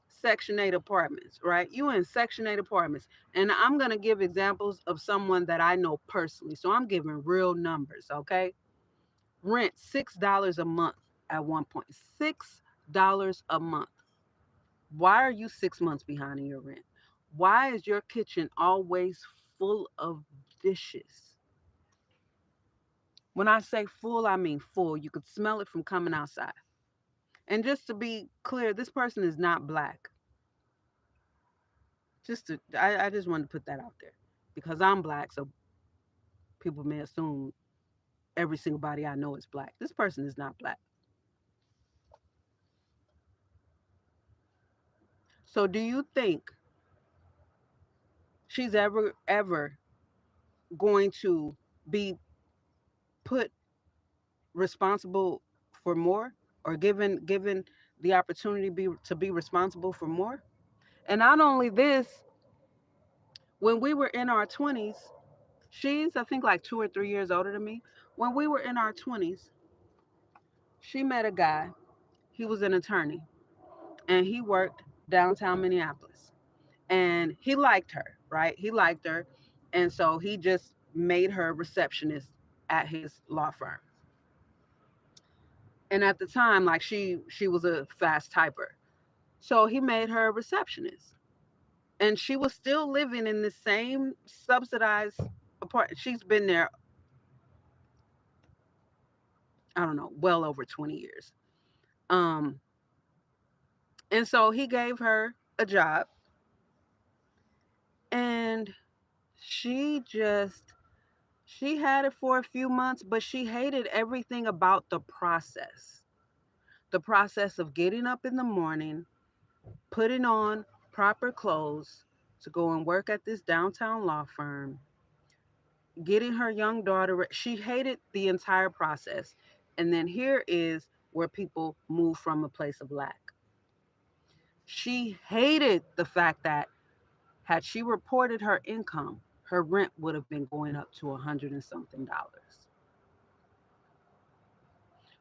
Section 8 apartments, right? You in Section 8 apartments. And I'm going to give examples of someone that I know personally. So I'm giving real numbers, okay? Rent $6 a month at one point. $6 a month. Why are you 6 months behind in your rent? Why is your kitchen always full of dishes? When I say full, I mean full. You could smell it from coming outside. And just to be clear, this person is not black. I just wanted to put that out there because I'm black, so people may assume every single body I know is black. This person is not black. So do you think she's ever going to be put responsible for more, or given the opportunity to be responsible for more? And not only this, when we were in our 20s, she's, I think, like 2 or 3 years older than me. When we were in our 20s, she met a guy. He was an attorney and he worked downtown Minneapolis. And he liked her, right? He liked her. And so he just made her receptionist at his law firm. And at the time, like she was a fast typer. So he made her a receptionist. And she was still living in the same subsidized apartment. She's been there, I don't know, well over 20 years. Um And so he gave her a job, and she just she had it for a few months, but she hated everything about the process. The process of getting up in the morning, putting on proper clothes to go and work at this downtown law firm, getting her young daughter. She hated the entire process. And then here is where people move from a place of lack. She hated the fact that had she reported her income, her rent would have been going up to 100 and something dollars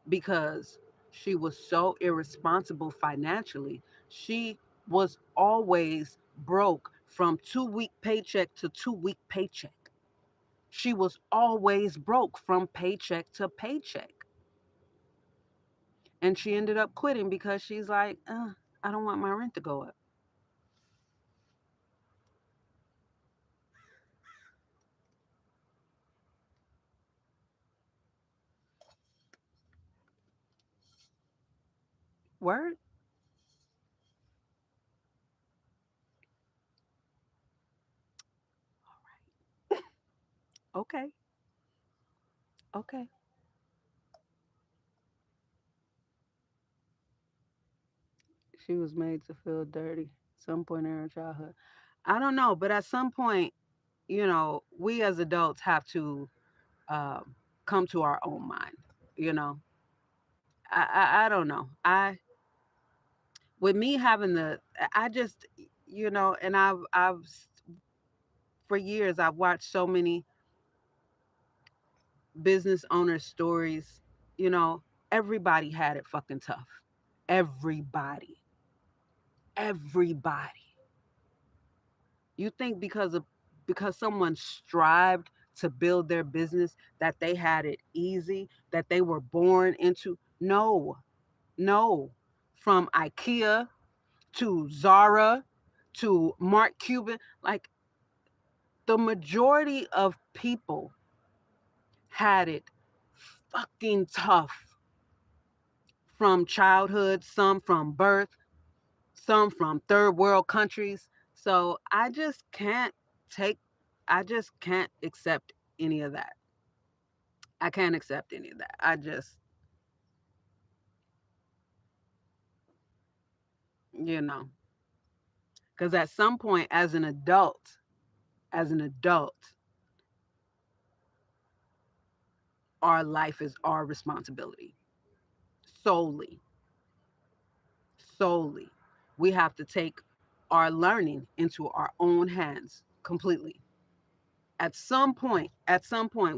because she was so irresponsible financially. She was always broke from 2 week paycheck to 2 week paycheck. She was always broke from paycheck to paycheck. And she ended up quitting because she's like, I don't want my rent to go up. Word? Okay. Okay. She was made to feel dirty some point in her childhood. I don't know, but at some point, we as adults have to um, come to our own mind. You know, I don't know. With me having I just, and I've for years I've watched so many business owner stories. You know, everybody had it fucking tough. Everybody, everybody. You think because someone strived to build their business that they had it easy, that they were born into? No, no. From IKEA to Zara to Mark Cuban, like the majority of people had it fucking tough from childhood, some from birth, some from third world countries. So take, I just can't accept any of that. I can't accept any of that. You know, because at some point as an adult, our life is our responsibility solely, solely. We have to take our learning into our own hands completely. At some point,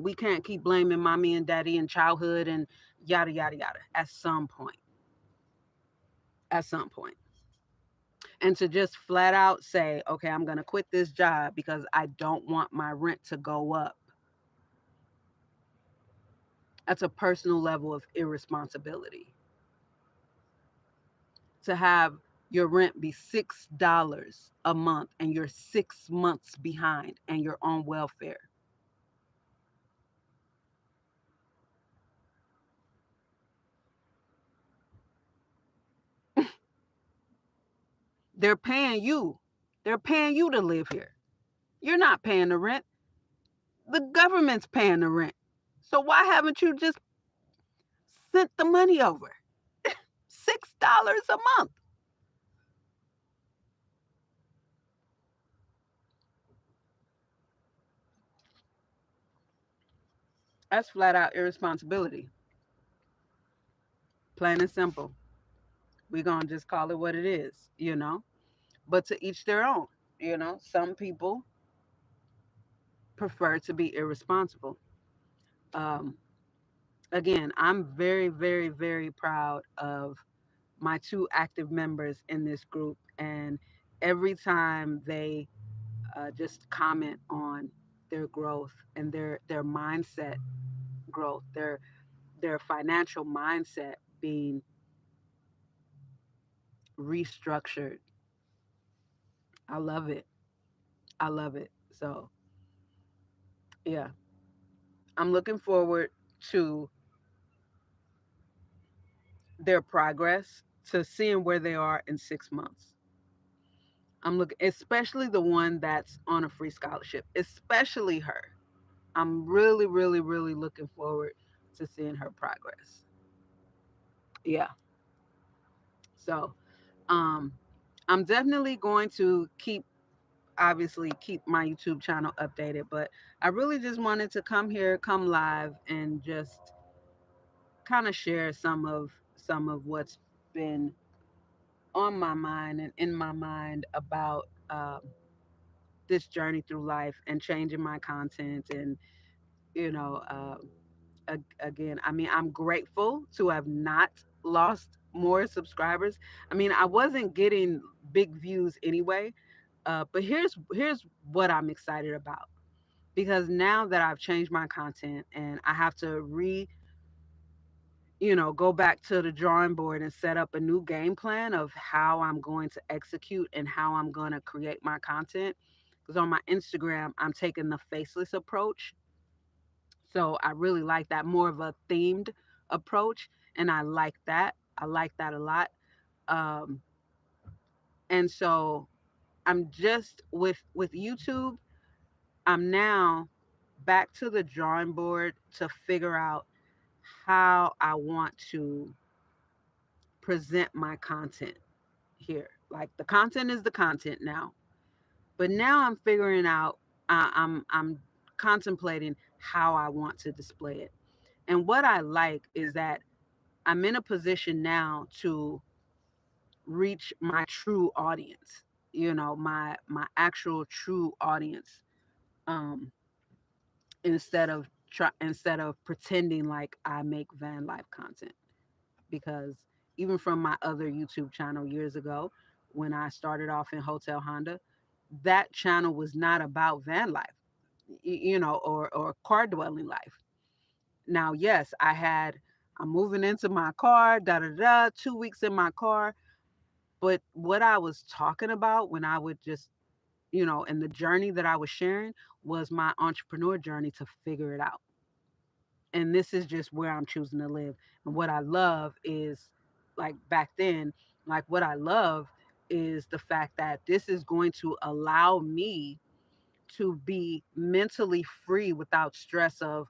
we can't keep blaming mommy and daddy in childhood and yada, yada, yada. At some point. And to just flat out say, okay, I'm going to quit this job because I don't want my rent to go up. That's a personal level of irresponsibility. To have your rent be $6 a month and you're 6 months behind and you're on welfare. They're paying you. They're paying you to live here. You're not paying the rent. The government's paying the rent. So why haven't you just sent the money over? $6 a month. That's flat out irresponsibility. Plain and simple. We're going to just call it what it is. But to each their own. Some people prefer to be irresponsible. Um, Again, I'm very, very, very proud of my two active members in this group. And every time they just comment on their growth and their mindset growth, their financial mindset being restructured. I love it. I love it. So yeah, I'm looking forward to their progress. to seeing where they are in 6 months. I'm looking, especially the one that's on a free scholarship, especially her. I'm really, really, really looking forward to seeing her progress. Yeah. So, um, I'm definitely going to obviously keep my YouTube channel updated, but I really just wanted to come here, come live, and just kind of share some of what's been on my mind and in my mind about this journey through life and changing my content and you know again, I mean, I'm grateful to have not lost more subscribers. I mean, I wasn't getting big views anyway, but here's what I'm excited about, because now that I've changed my content and I have to go back to the drawing board and set up a new game plan of how I'm going to execute and how I'm going to create my content. Because on my Instagram, I'm taking the faceless approach. So I really like that, more of a themed approach. And I like that. I like that a lot. Um, and so I'm just with YouTube, I'm now back to the drawing board to figure out how I want to present my content here. Like the content is the content now, but now I'm figuring out. I'm contemplating how I want to display it. And what I like is that I'm in a position now to reach my true audience. My actual true audience. Um, instead of pretending like I make van life content, because even from my other YouTube channel years ago, when I started off in Hotel Honda, that channel was not about van life, or car dwelling life. Now, yes, I'm moving into my car, da da da, 2 weeks in my car. But what I was talking about when I would just, and the journey that I was sharing was my entrepreneur journey to figure it out. And this is just where I'm choosing to live. And what I love is, like back then, like what I love is the fact that this is going to allow me to be mentally free without stress of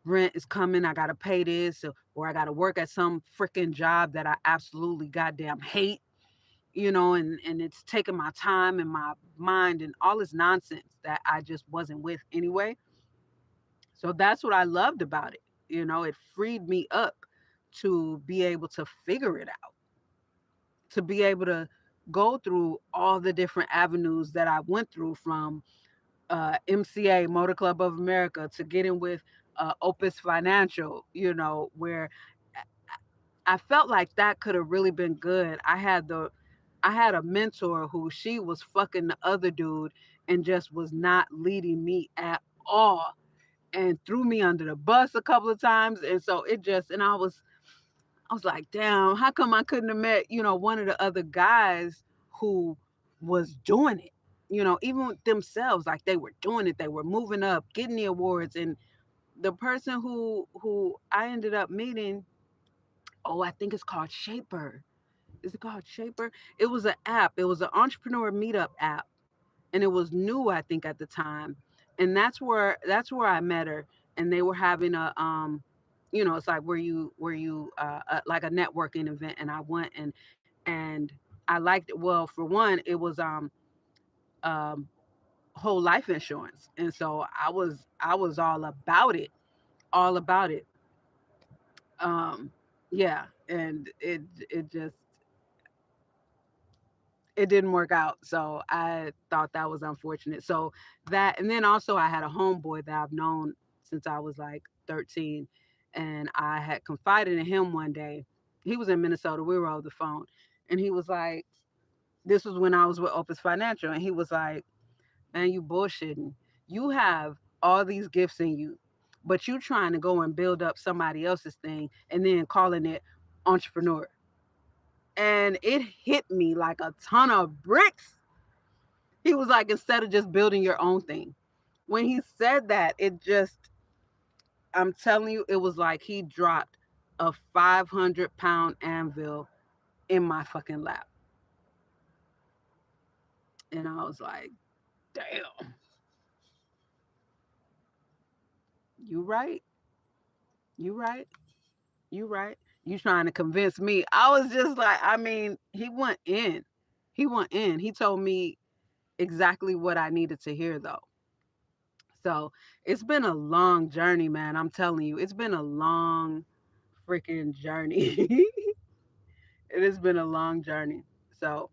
rent is coming, I gotta pay this, or I gotta work at some freaking job that I absolutely goddamn hate, and it's taking my time and my mind and all this nonsense that I just wasn't with anyway. So that's what I loved about it. It freed me up to be able to figure it out, to be able to go through all the different avenues that I went through, from MCA, Motor Club of America, to getting with Opus Financial, where I felt like that could have really been good. I had a mentor who, she was fucking the other dude and just was not leading me at all, and threw me under the bus a couple of times. And so it just, and I was like, damn, how come I couldn't have met, one of the other guys who was doing it? Even with themselves, like they were doing it, they were moving up, getting the awards. And the person who I ended up meeting, oh, I think it's called Shaper. Is it called Shaper? It was an app. It was an entrepreneur meetup app, and it was new, I think, at the time. And that's where I met her. And they were having it's like like a networking event, and I went, and I liked it. Well, for one, it was um whole life insurance, and so I was all about it. Um, yeah, and it just it didn't work out. So I thought that was unfortunate. So that, and then also I had a homeboy that I've known since I was like 13, and I had confided in him one day. He was in Minnesota. We were over the phone, and he was like, "This was when I was with Opus Financial," and he was like, "Man, you bullshitting. You have all these gifts in you, but you trying to go and build up somebody else's thing and then calling it entrepreneur." And it hit me like a ton of bricks. He was like, instead of just building your own thing. When he said that, I'm telling you, it was like he dropped a 500-pound anvil in my fucking lap. And I was like, damn, you right. You right. You right. You trying to convince me. I was just like, I mean, he went in. He went in. He told me exactly what I needed to hear though. So it's been a long journey, man. I'm telling you, it's been a long freaking journey. It has been a long journey. So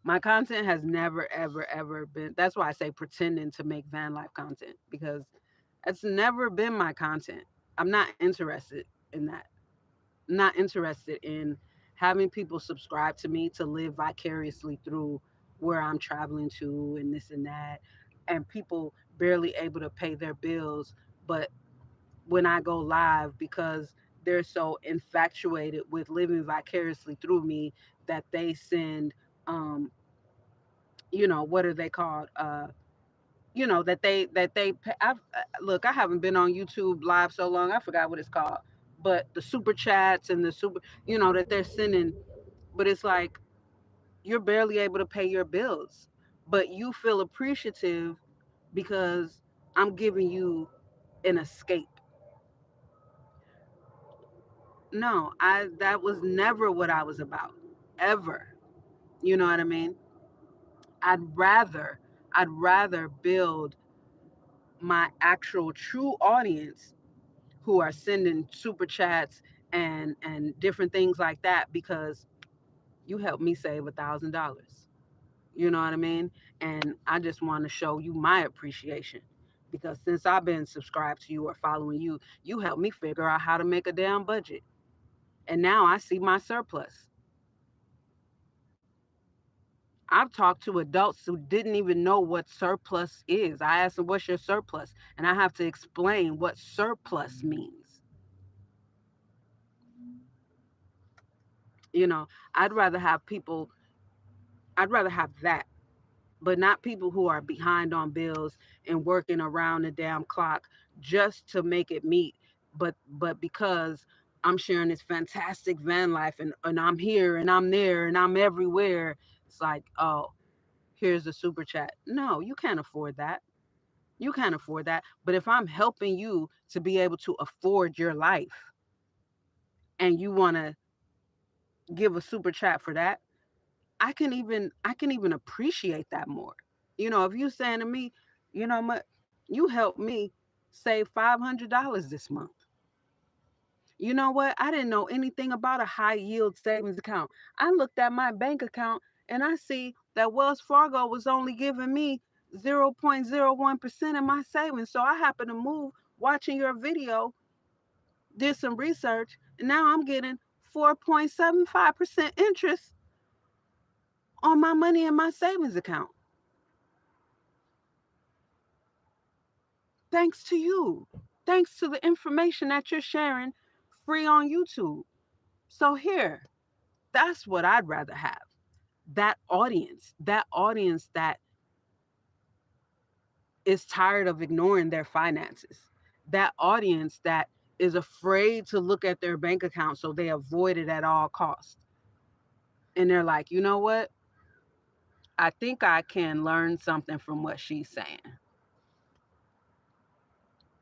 my content has never, ever, ever been. That's why I say pretending to make van life content because it's never been my content. I'm not interested in that. I'm not interested in having people subscribe to me to live vicariously through where I'm traveling to and this and that, and people barely able to pay their bills. But when I go live, because they're so infatuated with living vicariously through me, that they send, um, what are they called? That they pay. Look, I haven't been on YouTube live so long, I forgot what it's called. But the super chats and the super, that they're sending, but it's like you're barely able to pay your bills, but you feel appreciative because I'm giving you an escape. No, I that was never what I was about, ever. You know what I mean? I'd rather I'd rather build my actual true audience who are sending super chats and different things like that because you helped me save $1,000. You know what I mean? And I just want to show you my appreciation because since I've been subscribed to you or following you, you helped me figure out how to make a damn budget. And now I see my surplus. I've talked to adults who didn't even know what surplus is. I asked them, "What's your surplus?" And I have to explain what surplus means. You know, I'd rather have people, I'd rather have that, but not people who are behind on bills and working around the damn clock just to make it meet. But because I'm sharing this fantastic van life and I'm here and I'm there and I'm everywhere, it's like, oh, here's a super chat. No, you can't afford that. You can't afford that. But if I'm helping you to be able to afford your life and you want to give a super chat for that, I can even appreciate that more. If you saying to me, what, you helped me save $500 this month. You know what? I didn't know anything about a high yield savings account. I looked at my bank account and I see that Wells Fargo was only giving me 0.01% of my savings. So I happened to move watching your video, did some research, and now I'm getting 4.75% interest on my money in my savings account. Thanks to you. Thanks to the information that you're sharing free on YouTube. So here, that's what I'd rather have. That audience that is tired of ignoring their finances. That audience that is afraid to look at their bank account so they avoid it at all costs. And they're like, you know what? I think I can learn something from what she's saying.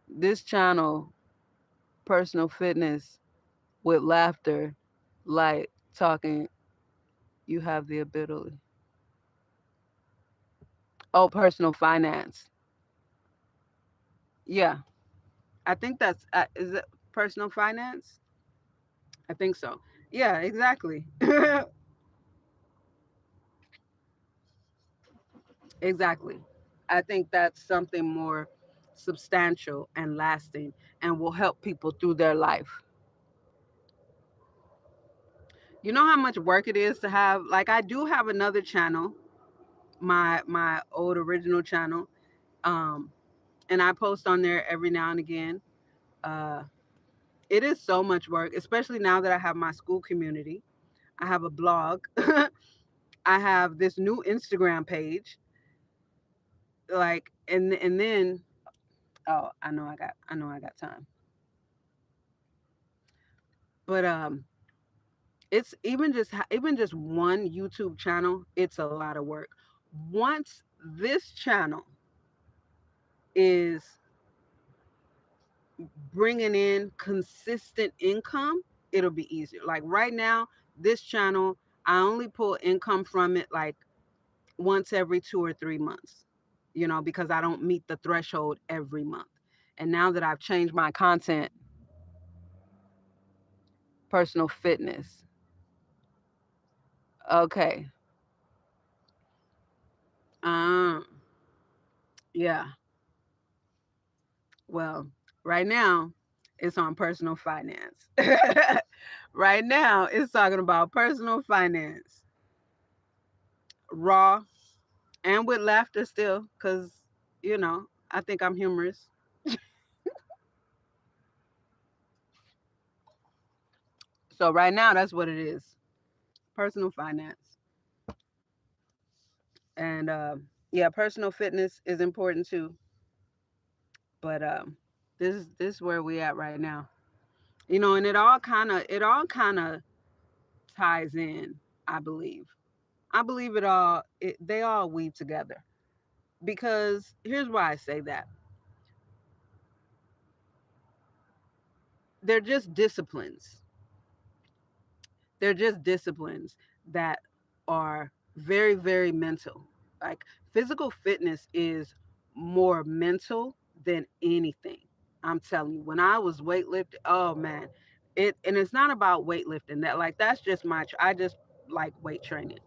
This channel, personal fitness with laughter, light, talking, you have the ability. Oh, personal finance. Yeah, I think that's is it personal finance? I think so. Yeah, exactly. Exactly. I think that's something more substantial and lasting and will help people through their life. You know how much work it is to have, like, I do have another channel, my old original channel. Um and I post on there every now and again. Uh it is so much work, especially now that I have my school community. I have a blog. I have this new Instagram page, like, and then, oh, I know I got time. But It's even just one YouTube channel, it's a lot of work. Once this channel is bringing in consistent income, it'll be easier. Like right now, this channel, I only pull income from it like once every 2 or 3 months, because I don't meet the threshold every month. And now that I've changed my content, personal fitness. Okay. Um, yeah. Well, right now it's on personal finance. Right now it's talking about personal finance. Raw and with laughter still, because, I think I'm humorous. So right now that's what it is. Personal finance. And yeah, personal fitness is important too. But this is where we at right now. And it all kind of ties in, I believe. I believe they all weave together. Because here's why I say that. They're just disciplines. They're just disciplines that are very, very mental. Like physical fitness is more mental than anything. I'm telling you, when I was weightlifting, oh man, and it's not about weightlifting. That's just I just like weight training.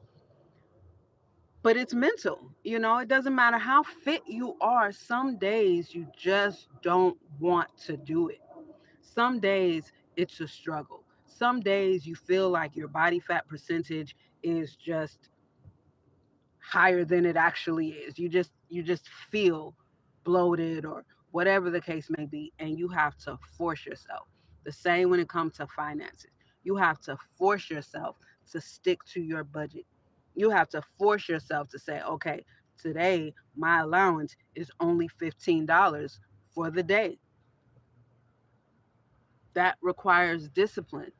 But it's mental. It doesn't matter how fit you are. Some days you just don't want to do it. Some days it's a struggle. Some days you feel like your body fat percentage is just higher than it actually is. You just feel bloated or whatever the case may be, and you have to force yourself. The same when it comes to finances. You have to force yourself to stick to your budget. You have to force yourself to say, okay, today my allowance is only $15 for the day. That requires discipline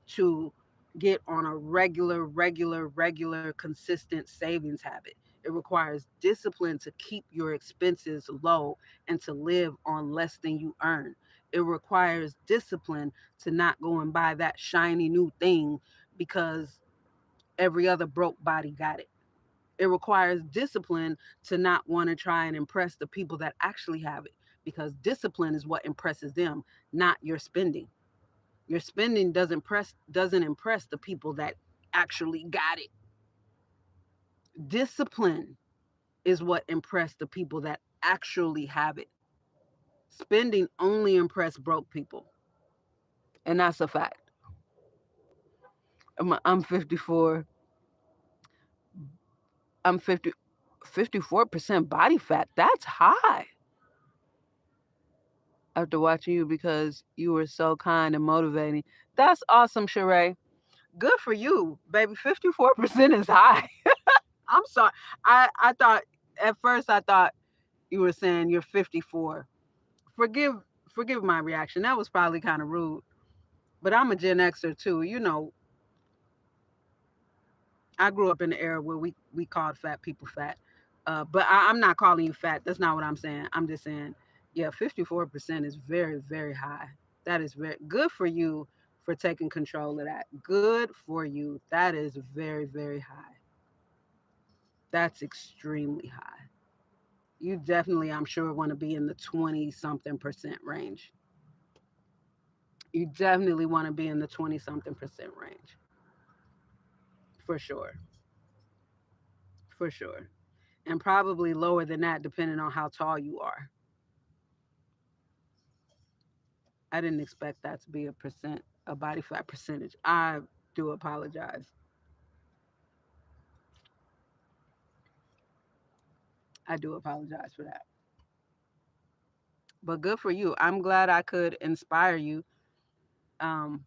to get on a regular consistent savings habit. It requires discipline to keep your expenses low and to live on less than you earn. It requires discipline to not go and buy that shiny new thing because every other broke body got it. It requires discipline to not want to try and impress the people that actually have it, because discipline is what impresses them, not your spending. Your spending doesn't impress the people that actually got it. Discipline is what impress the people that actually have it. Spending only impress broke people, and that's a fact. I'm 54. I'm 54% body fat. That's high. After watching you because you were so kind and motivating. That's awesome, Sheree. Good for you, baby. 54% is high. I'm sorry. I thought at first I thought you were saying you're 54. Forgive forgive my reaction. That was probably kind of rude. But I'm a Gen Xer too. I grew up in the era where we called fat people fat. But I'm not calling you fat. That's not what I'm saying. I'm just saying, yeah, 54% is very, very high. That is very good for you for taking control of that. Good for you. That is very, very high. That's extremely high. You definitely, I'm sure, want to be in the 20 something percent range. You definitely want to be in the 20 something percent range. For sure. For sure. And probably lower than that, depending on how tall you are. I didn't expect that to be a body fat percentage. I do apologize. I do apologize for that. But good for you. I'm glad I could inspire you um,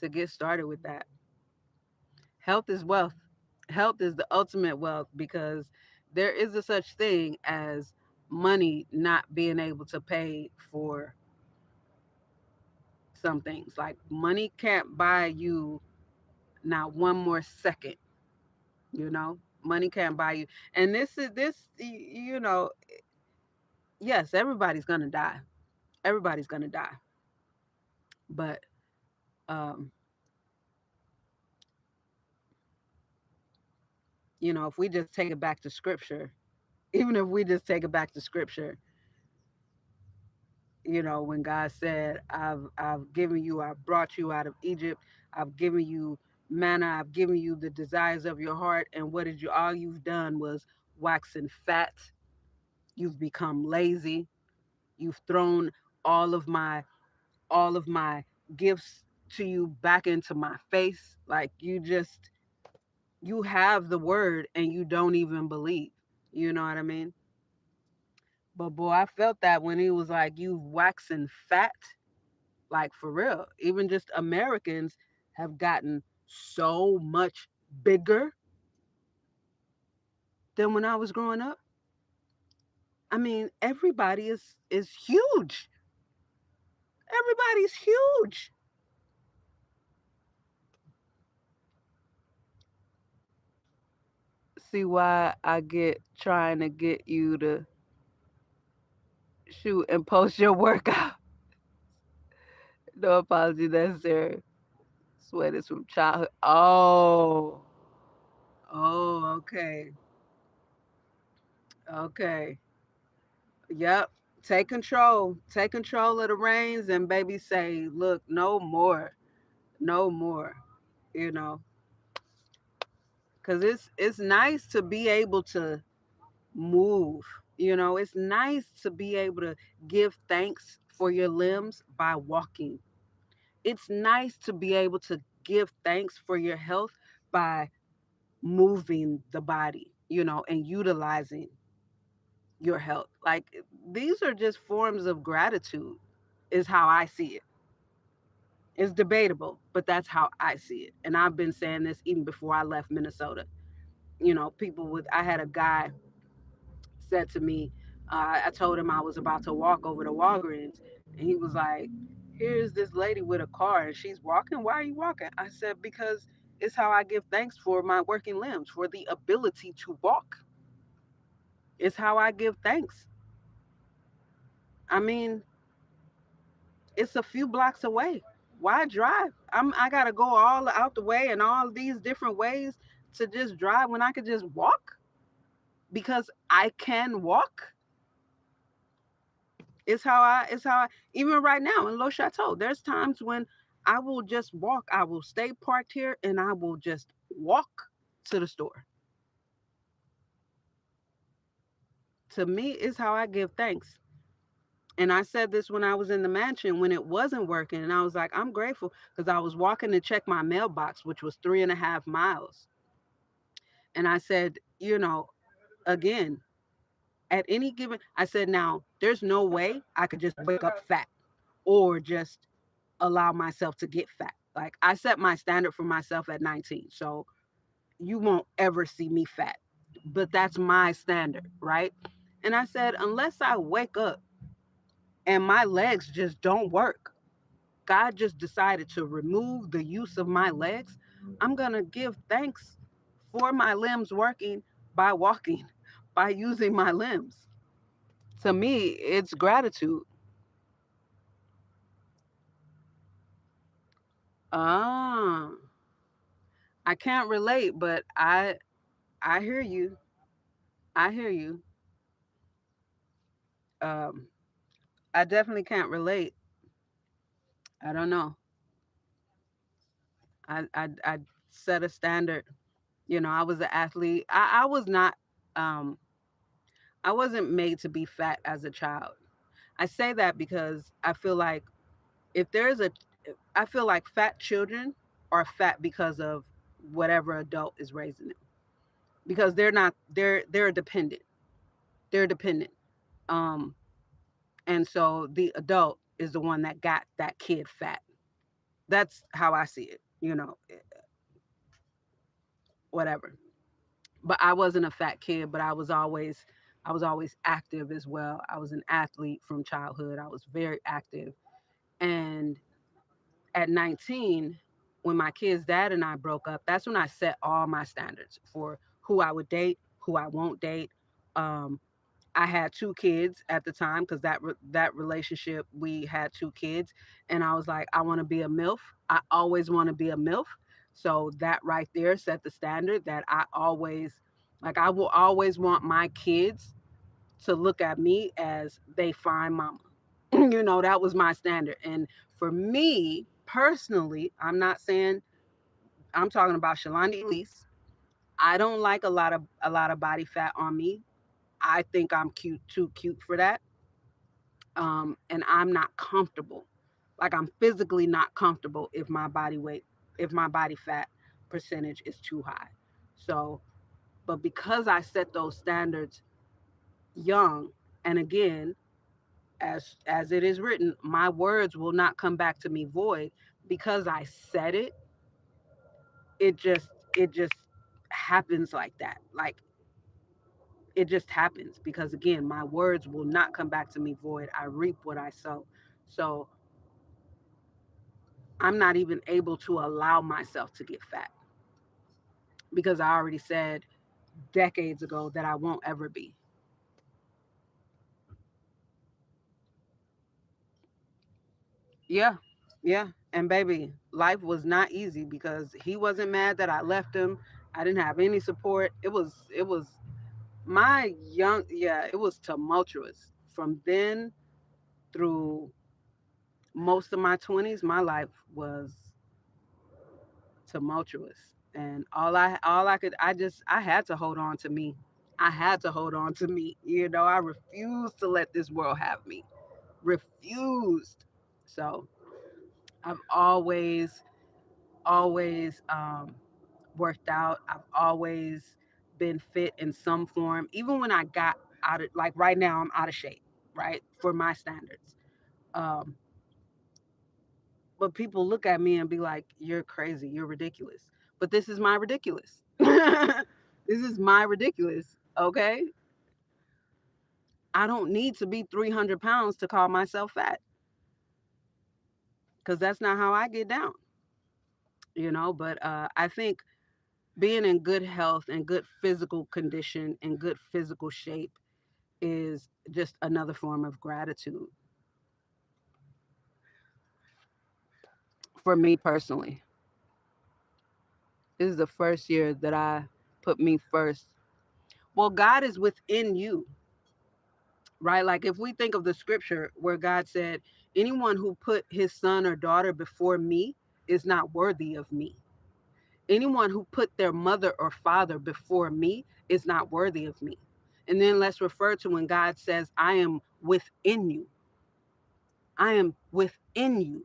to get started with that. Health is wealth. Health is the ultimate wealth, because there is a such thing as money not being able to pay for some things. Like money can't buy you not one more second, you know? Money can't buy you. And you know, yes, everybody's going to die. Everybody's going to die. But um, you know, if we just take it back to scripture, even if we just take it back to scripture, you know, when God said, I've given you, I've brought you out of Egypt, I've given you manna, I've given you the desires of your heart, and what did you all you've done was waxing fat, you've become lazy, you've thrown all of my all of my gifts to you back into my face. Like you have the word and you don't even believe. You know what I mean? But boy, I felt that when he was like, you waxing fat. Like for real. Even just Americans have gotten so much bigger than when I was growing up. I mean, everybody is huge. Everybody's huge. See why I get trying to get you to shoot and post your workout. No apology necessary. Sweat is from childhood. Oh. Oh, okay. Okay. Yep. Take control. Take control of the reins and baby say, look, no more. No more. You know. Cause it's nice to be able to move. You know, it's nice to be able to give thanks for your limbs by walking. It's nice to be able to give thanks for your health by moving the body, you know, and utilizing your health. Like these are just forms of gratitude, is how I see it. It's debatable, but that's how I see it. And I've been saying this even before I left Minnesota. You know, I had a guy said to me, I told him I was about to walk over to Walgreens, and he was like, here's this lady with a car and she's walking. Why are you walking? I said, because it's how I give thanks for my working limbs, for the ability to walk. It's how I give thanks. I mean, it's a few blocks away. Why drive? I gotta go all out the way and all these different ways to just drive when I could just walk because I can walk. It's how I even right now in Lo Chateau, there's times when I will just walk. I will stay parked here and I will just walk to the store. To me, is how I give thanks. And I said this when I was in the mansion when it wasn't working. And I was like, I'm grateful because I was walking to check my mailbox, which was 3.5 miles. And I said, you know, again, at any given, I said, now there's no way I could just wake up fat or just allow myself to get fat. Like I set my standard for myself at 19. So you won't ever see me fat. But that's my standard, right? And I said, unless I wake up and my legs just don't work, God just decided to remove the use of my legs, I'm going to give thanks for my limbs working by walking, by using my limbs. To me, it's gratitude. Ah, I can't relate, but I hear you. I hear you. Um, I definitely can't relate. I don't know. I set a standard. You know, I was an athlete. I was not. Um, I wasn't made to be fat as a child. I say that because I feel like if there's a, I feel like fat children are fat because of whatever adult is raising them because they're not. They're dependent. They're dependent. Um, and so the adult is the one that got that kid fat. That's how I see it. You know, whatever. But I wasn't a fat kid, but I was always active as well. I was an athlete from childhood. I was very active. And At 19, when my kid's dad and I broke up, that's when I set all my standards for who I would date, who I won't date. Um, I had two kids at the time because that relationship we had two kids, and I was like, I want to be a MILF. I always want to be a MILF. So that right there set the standard that I always like. I will always want my kids to look at me as they fine mama. That was my standard. And for me personally, I'm not saying I'm talking about Shalonda Elise. I don't like a lot of body fat on me. I think I'm cute, too cute for that. And I'm not comfortable. Like I'm physically not comfortable if my body fat percentage is too high. So, but because I set those standards young, and again, as it is written, my words will not come back to me void. Because I said it, it just happens like that. Like it just happens because again, my words will not come back to me void. I reap what I sow. So I'm not even able to allow myself to get fat because I already said decades ago that I won't ever be. Yeah. Yeah. And baby, life was not easy because he wasn't mad that I left him. I didn't have any support. It was my young, yeah, it was tumultuous. From then through most of my 20s, my life was tumultuous. And I had to hold on to me. I had to hold on to me. I refused to let this world have me. Refused. So I've always worked out. I've always been fit in some form. Even when I got out of, like right now, I'm out of shape, right? For my standards. Um, but people look at me and be like, "You're crazy. You're ridiculous." But this is my ridiculous. This is my ridiculous. Okay, I don't need to be 300 pounds to call myself fat because that's not how I get down. But I think being in good health and good physical condition and good physical shape is just another form of gratitude for me personally. This is the first year that I put me first. Well, God is within you, right? Like if we think of the scripture where God said, anyone who put his son or daughter before me is not worthy of me. Anyone who put their mother or father before me is not worthy of me. And then let's refer to when God says, I am within you. I am within you.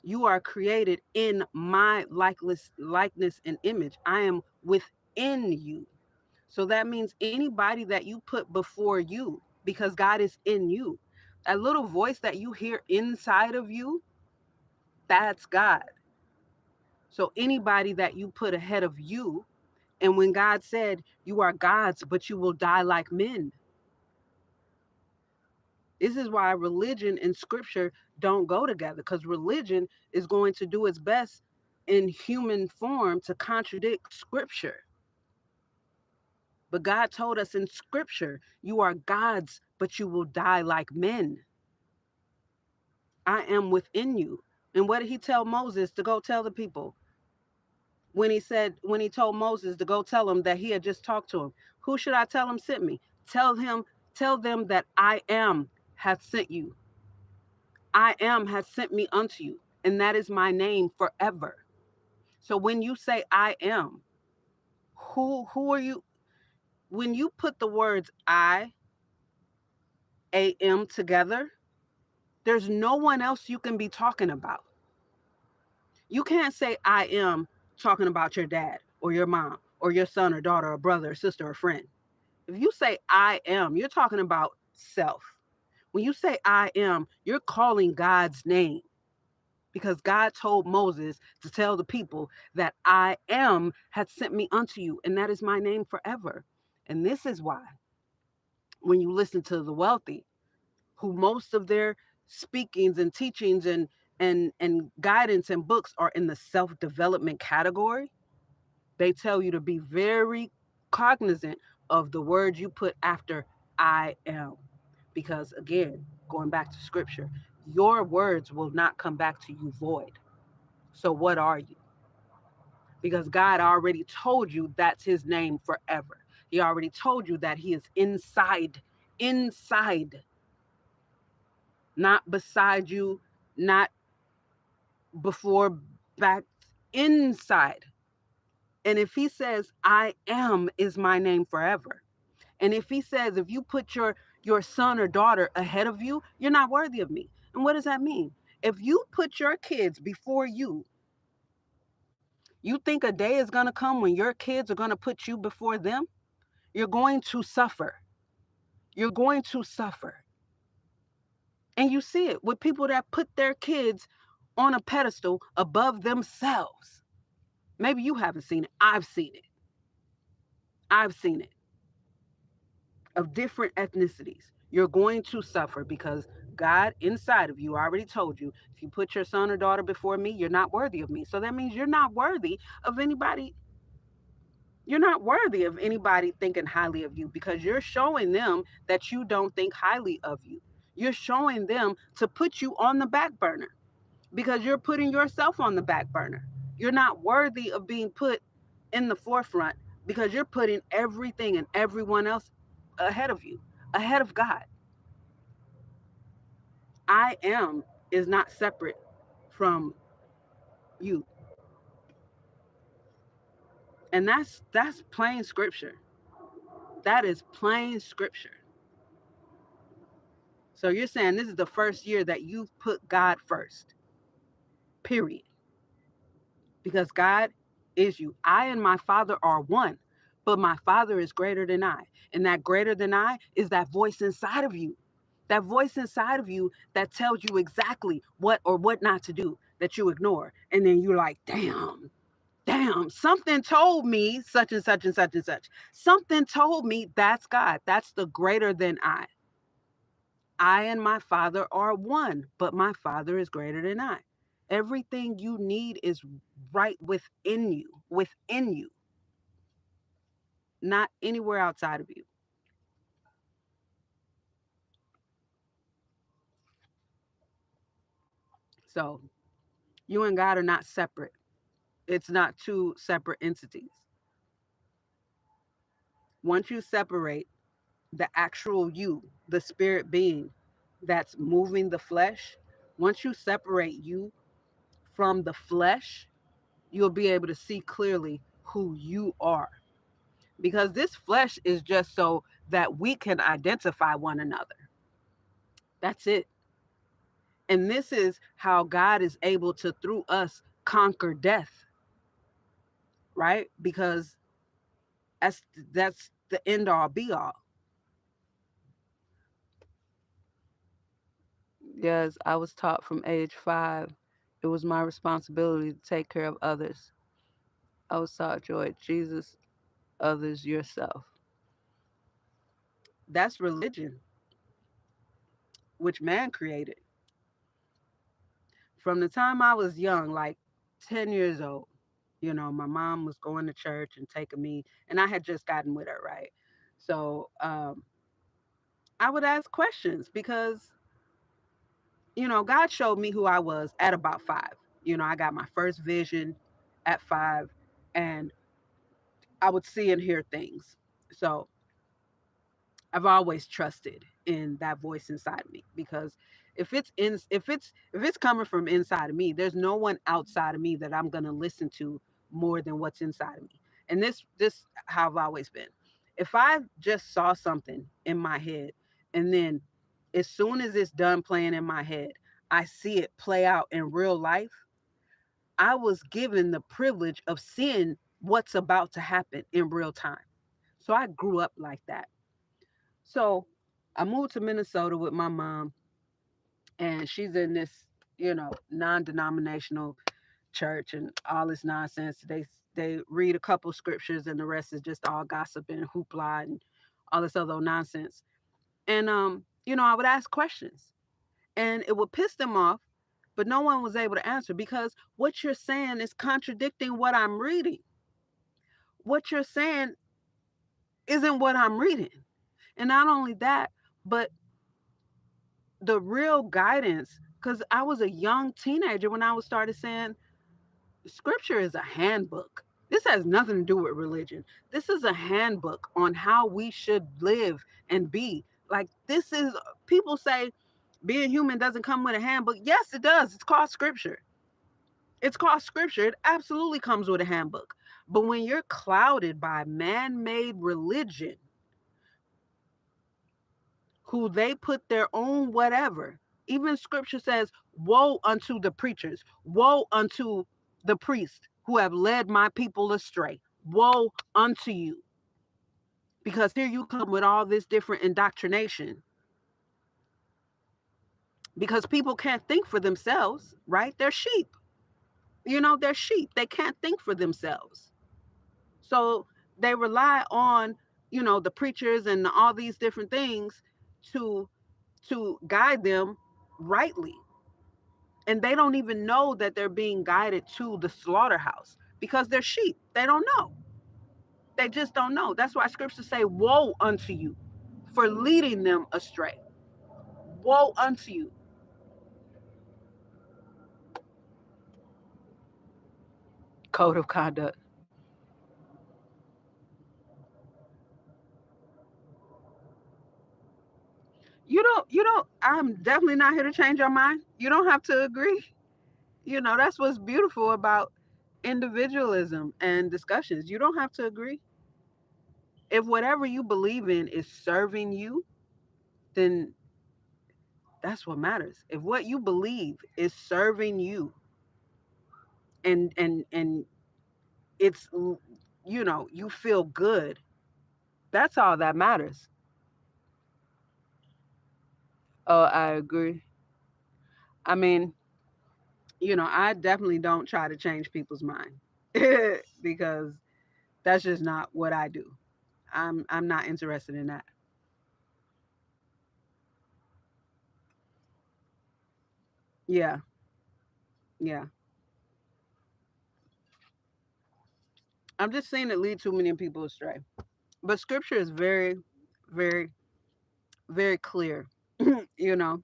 You are created in my likeness and image. I am within you. So that means anybody that you put before you, because God is in you, that little voice that you hear inside of you, that's God. So anybody that you put ahead of you, and when God said, you are gods, but you will die like men. This is why religion and scripture don't go together, because religion is going to do its best in human form to contradict scripture. But God told us in scripture, you are gods, but you will die like men. I am within you. And what did he tell Moses to go tell the people? When he told Moses to go tell him that he had just talked to him, who should I tell him sent me? Tell them that I am hath sent you. I am hath sent me unto you, and that is my name forever. So when you say I am, who are you? When you put the words I am together, there's no one else you can be talking about. You can't say I am talking about your dad or your mom or your son or daughter or brother or sister or friend. If you say I am, you're talking about self. When you say I am, you're calling God's name because God told Moses to tell the people that I am had sent me unto you, and that is my name forever. And this is why when you listen to the wealthy, who most of their speakings and teachings and and guidance and books are in the self-development category, they tell you to be very cognizant of the words you put after I am. Because again, going back to scripture, your words will not come back to you void. So what are you? Because God already told you that's his name forever. He already told you that he is inside, not beside you, not before, back, inside. And if he says, I am is my name forever. And if he says, if you put your son or daughter ahead of you, you're not worthy of me. And what does that mean? If you put your kids before you think a day is going to come when your kids are going to put you before them? You're going to suffer. You're going to suffer. And you see it with people that put their kids on a pedestal above themselves. Maybe you haven't seen it. I've seen it. I've seen it of different ethnicities. You're going to suffer because God inside of you already told you, if you put your son or daughter before me, you're not worthy of me. So that means you're not worthy of anybody. You're not worthy of anybody thinking highly of you because you're showing them that you don't think highly of you. You're showing them to put you on the back burner because you're putting yourself on the back burner. You're not worthy of being put in the forefront because you're putting everything and everyone else ahead of you, ahead of God. I am is not separate from you. And that's plain scripture. That is plain scripture. So you're saying this is the first year that you've put God first. Period. Because God is you. I and my Father are one, but my Father is greater than I. And that greater than I is that voice inside of you. That voice inside of you that tells you exactly what or what not to do that you ignore. And then you're like, damn, something told me such and such and such and such. Something told me that's God. That's the greater than I. I and my Father are one, but my Father is greater than I. Everything you need is right within you, not anywhere outside of you. So you and God are not separate. It's not two separate entities. Once you separate the actual you, the spirit being that's moving the flesh, once you separate you from the flesh, you'll be able to see clearly who you are. Because this flesh is just so that we can identify one another. That's it. And this is how God is able to, through us, conquer death, right? Because that's that's the end all be all. Yes, I was taught from age 5. It was my responsibility to take care of others. I was taught joy, Jesus, others, yourself. That's religion, which man created. From the time I was young, like 10 years old, my mom was going to church and taking me, and I had just gotten with her, right? So I would ask questions because, God showed me who I was at about 5. I got my first vision at 5, and I would see and hear things. So I've always trusted in that voice inside of me because if it's coming from inside of me, there's no one outside of me that I'm gonna listen to more than what's inside of me. And this how I've always been. If I just saw something in my head and then as soon as it's done playing in my head, I see it play out in real life, I was given the privilege of seeing what's about to happen in real time. So I grew up like that. So I moved to Minnesota with my mom, and she's in this, non-denominational church and all this nonsense. They read a couple scriptures, and the rest is just all gossip and hoopla and all this other nonsense. And I would ask questions, and it would piss them off But no one was able to answer because what you're saying is contradicting what I'm reading. What you're saying isn't what I'm reading. And not only that, but the real guidance, because I was a young teenager when I was started saying scripture is a handbook. This has nothing to do with religion. This is a handbook on how we should live and be. Like, this is, people say being human doesn't come with a handbook. Yes, it does. It's called scripture. It's called scripture. It absolutely comes with a handbook. But when you're clouded by man made religion, who they put their own whatever, even scripture says, woe unto the preachers, woe unto the priests who have led my people astray. Woe unto you. Because here you come with all this different indoctrination. Because people can't think for themselves, right? They're sheep. They're sheep. They can't think for themselves. So they rely on, the preachers and all these different things to guide them rightly. And they don't even know that they're being guided to the slaughterhouse because they're sheep. They don't know. They just don't know. That's why scriptures say, woe unto you for leading them astray. Woe unto you. Code of conduct. I'm definitely not here to change your mind. You don't have to agree. That's what's beautiful about individualism and discussions. You don't have to agree. If whatever you believe in is serving you, then that's what matters. If what you believe is serving you, and it's, you feel good, that's all that matters. Oh, I agree. I mean, I definitely don't try to change people's mind because that's just not what I do. I'm not interested in that. Yeah, yeah. I'm just saying it lead too many people astray. But scripture is very, very, very clear. you know,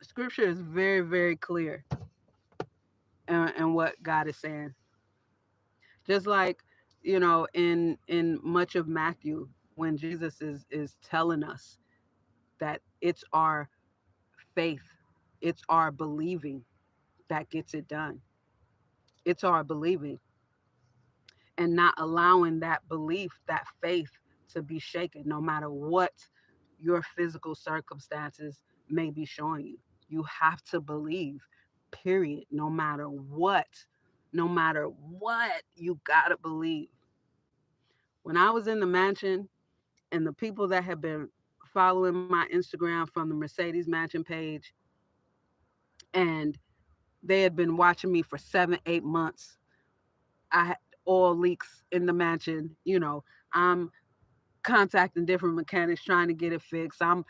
scripture is very, very clear in what God is saying. Just like, in much of Matthew, when Jesus is telling us that it's our faith, it's our believing that gets it done. It's our believing and not allowing that belief, that faith to be shaken, no matter what your physical circumstances may be showing you. You have to believe, period, no matter what. No matter what, you got to believe. When I was in the mansion, and the people that have been following my Instagram from the Mercedes Mansion page, and they had been watching me for 7, 8 months. I had oil leaks in the mansion. I'm contacting different mechanics trying to get it fixed. I'm,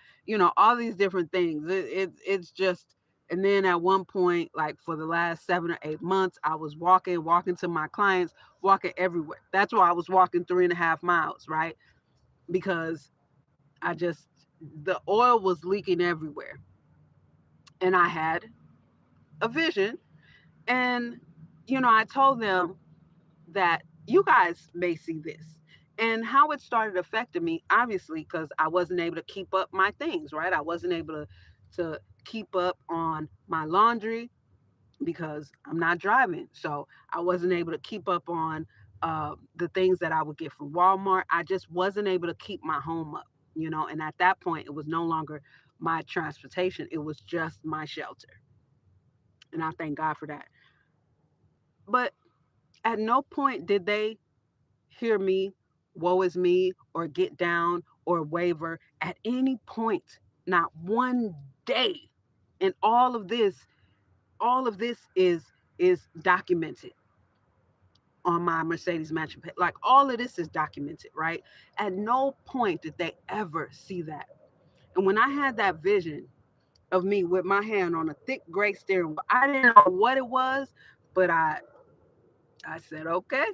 all these different things. It's just, and then at one point, like for the last 7 or 8 months, I was walking to my clients, walking everywhere. That's why I was walking 3.5 miles, right? Because I just, the oil was leaking everywhere. And I had a vision. And, I told them that you guys may see this. And how it started affecting me, obviously, because I wasn't able to keep up my things, right? I wasn't able to keep up on my laundry because I'm not driving. So I wasn't able to keep up on the things that I would get from Walmart. I just wasn't able to keep my home up, and at that point, it was no longer my transportation, it was just my shelter. And I thank God for that. But at no point did they hear me, woe is me, or get down or waver at any point, not one day. And all of this is documented on my Mercedes Mansion page. Like, all of this is documented, right? At no point did they ever see that. And when I had that vision, of me with my hand on a thick gray steering wheel. I didn't know what it was, but I said, okay,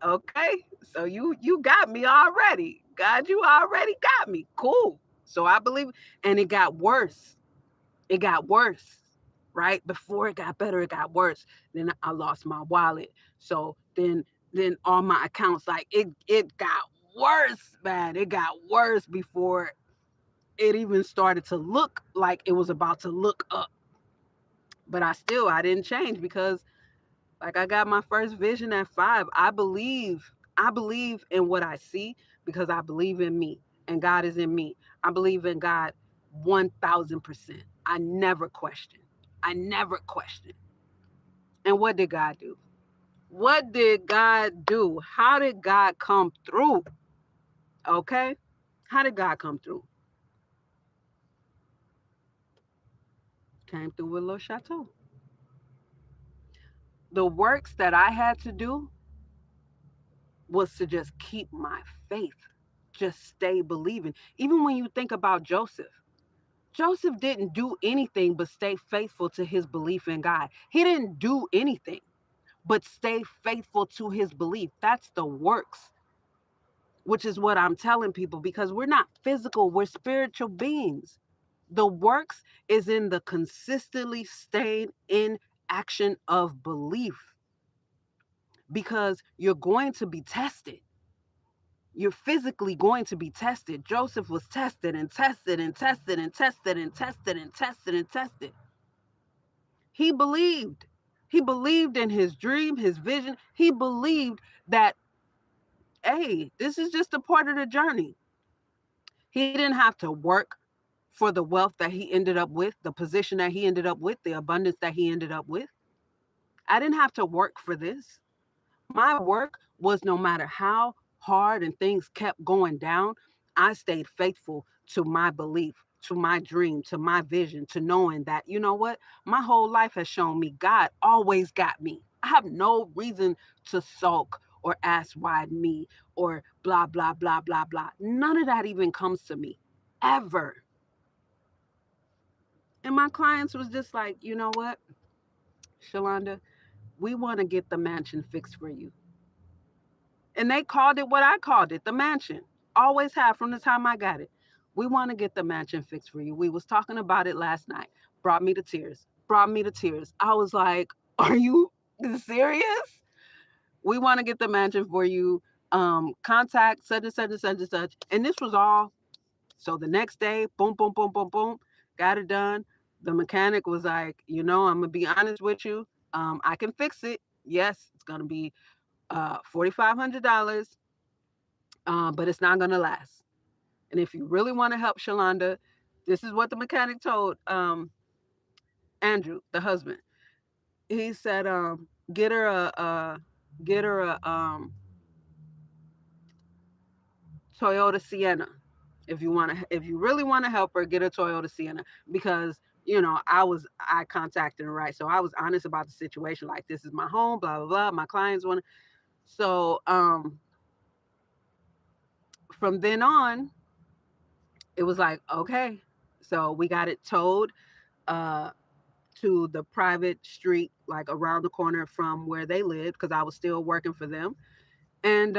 okay. So you got me already. God, you already got me. Cool. So I believe, and it got worse. It got worse. Right before it got better, it got worse. Then I lost my wallet. So then all my accounts, like it got worse, man. It got worse before it even started to look like it was about to look up. But I didn't change because like I got my first vision at 5. I believe in what I see because I believe in me and God is in me. I believe in God 1000%. I never question. I never question. And what did God do? What did God do? How did God come through? Okay? How did God come through? Came through with little Chateau. The works that I had to do was to just keep my faith, just stay believing. Even when you think about Joseph, Joseph didn't do anything but stay faithful to his belief in God. He didn't do anything but stay faithful to his belief. That's the works, which is what I'm telling people because we're not physical, we're spiritual beings. The works is in the consistently staying in action of belief because you're going to be tested. You're physically going to be tested. Joseph was tested and tested and tested and tested and tested and tested and tested. He believed. He believed in his dream, his vision. He believed that, hey, this is just a part of the journey. He didn't have to work for the wealth that he ended up with, the position that he ended up with, the abundance that he ended up with. I didn't have to work for this. My work was no matter how hard and things kept going down, I stayed faithful to my belief, to my dream, to my vision, to knowing that, you know what? My whole life has shown me God always got me. I have no reason to sulk or ask why me or blah, blah, blah, blah, blah. None of that even comes to me ever. And my clients was just like, you know what, Shalonda, we want to get the mansion fixed for you. And they called it what I called it, the mansion. Always have from the time I got it. We want to get the mansion fixed for you. We was talking about it last night. Brought me to tears. Brought me to tears. I was like, are you serious? We want to get the mansion for you. Contact such and such and such and such. And this was all. So the next day, boom, boom, boom, boom, boom, got it done. The mechanic was like, I'm gonna be honest with you. I can fix it. Yes, it's gonna be $4,500, but it's not gonna last. And if you really want to help Shalonda, this is what the mechanic told Andrew, the husband. He said, get her get her a Toyota Sienna. If you really want to help her, get a Toyota Sienna because I contacted her, right. So I was honest about the situation. Like, this is my home, blah blah blah. My clients want to. So from then on, it was like, okay. So we got it towed uh to the private street, like around the corner from where they lived, because I was still working for them. And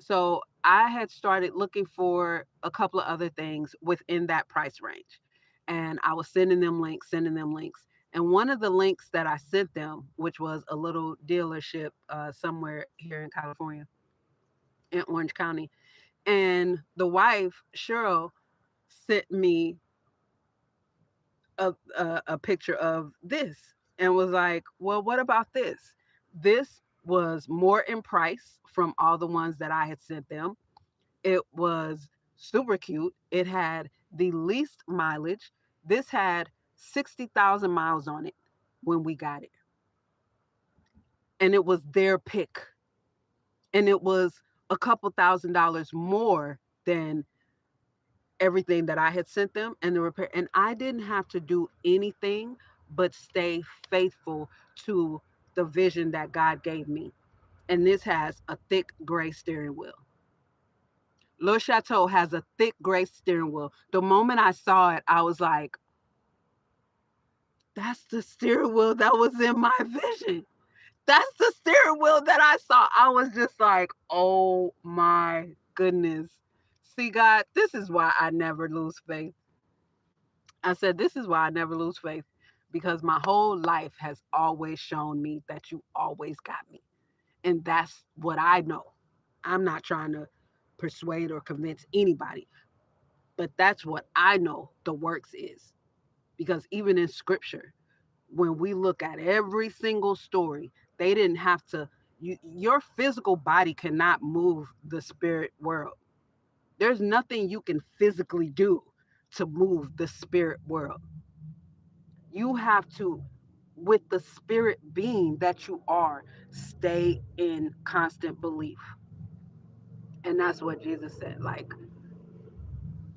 so I had started looking for a couple of other things within that price range. And I was sending them links, sending them links. And one of the links that I sent them, which was a little dealership somewhere here in California, in Orange County. And the wife, Cheryl, sent me a picture of this and was like, well, what about this? This was more in price from all the ones that I had sent them. It was super cute. It had the least mileage. This had 60,000 miles on it when we got it. And it was their pick. And it was a couple $1,000s more than everything that I had sent them and the repair. And I didn't have to do anything but stay faithful to the vision that God gave me. And this has a thick gray steering wheel. Le Chateau has a thick gray steering wheel. The moment I saw it, I was like, That's the steering wheel that was in my vision. That's the steering wheel that I saw. I was just like, oh my goodness. See, God, this is why I never lose faith. I said, this is why I never lose faith, because my whole life has always shown me that you always got me. And that's what I know. I'm not trying to persuade or convince anybody, but that's what I know the works is. Because even in scripture, when we look at every single story, they didn't have to, your physical body cannot move the spirit world. There's nothing you can physically do to move the spirit world. You have to, with the spirit being that you are, stay in constant belief. And that's what Jesus said. Like,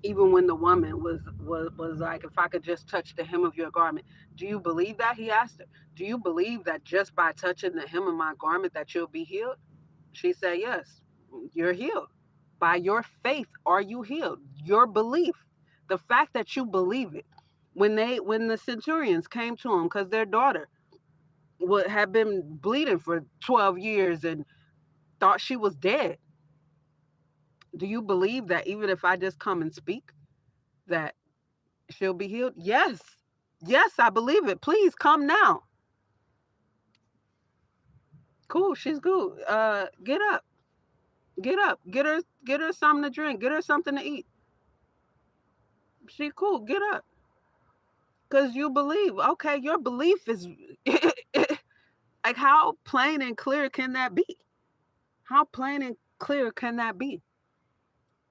even when the woman was like, if I could just touch the hem of your garment, do you believe that? He asked her, do you believe that just by touching the hem of my garment that you'll be healed? She said, yes, you're healed. By your faith are you healed. Your belief, the fact that you believe it. When the centurions came to him because their daughter had been bleeding for 12 years and thought she was dead, do you believe that even if I just come and speak, that she'll be healed? Yes. Yes, I believe it. Please come now. Cool, she's good. Get up. Get up. Get her something to drink. Get her something to eat. She cool. Get up. Cause you believe. Okay, your belief is like, how plain and clear can that be? How plain and clear can that be?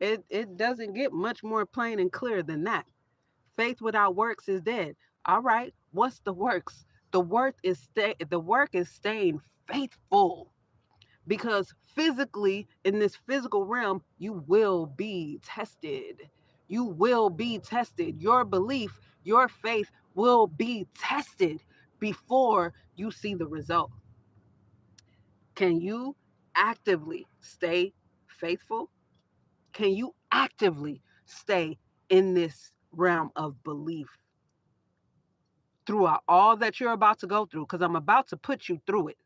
It doesn't get much more plain and clear than that. Faith without works is dead. All right, what's the works? The work is staying faithful, because physically, in this physical realm, you will be tested. You will be tested. Your belief, your faith will be tested before you see the result. Can you actively stay faithful? Can you actively stay in this realm of belief throughout all that you're about to go through? Because I'm about to put you through it.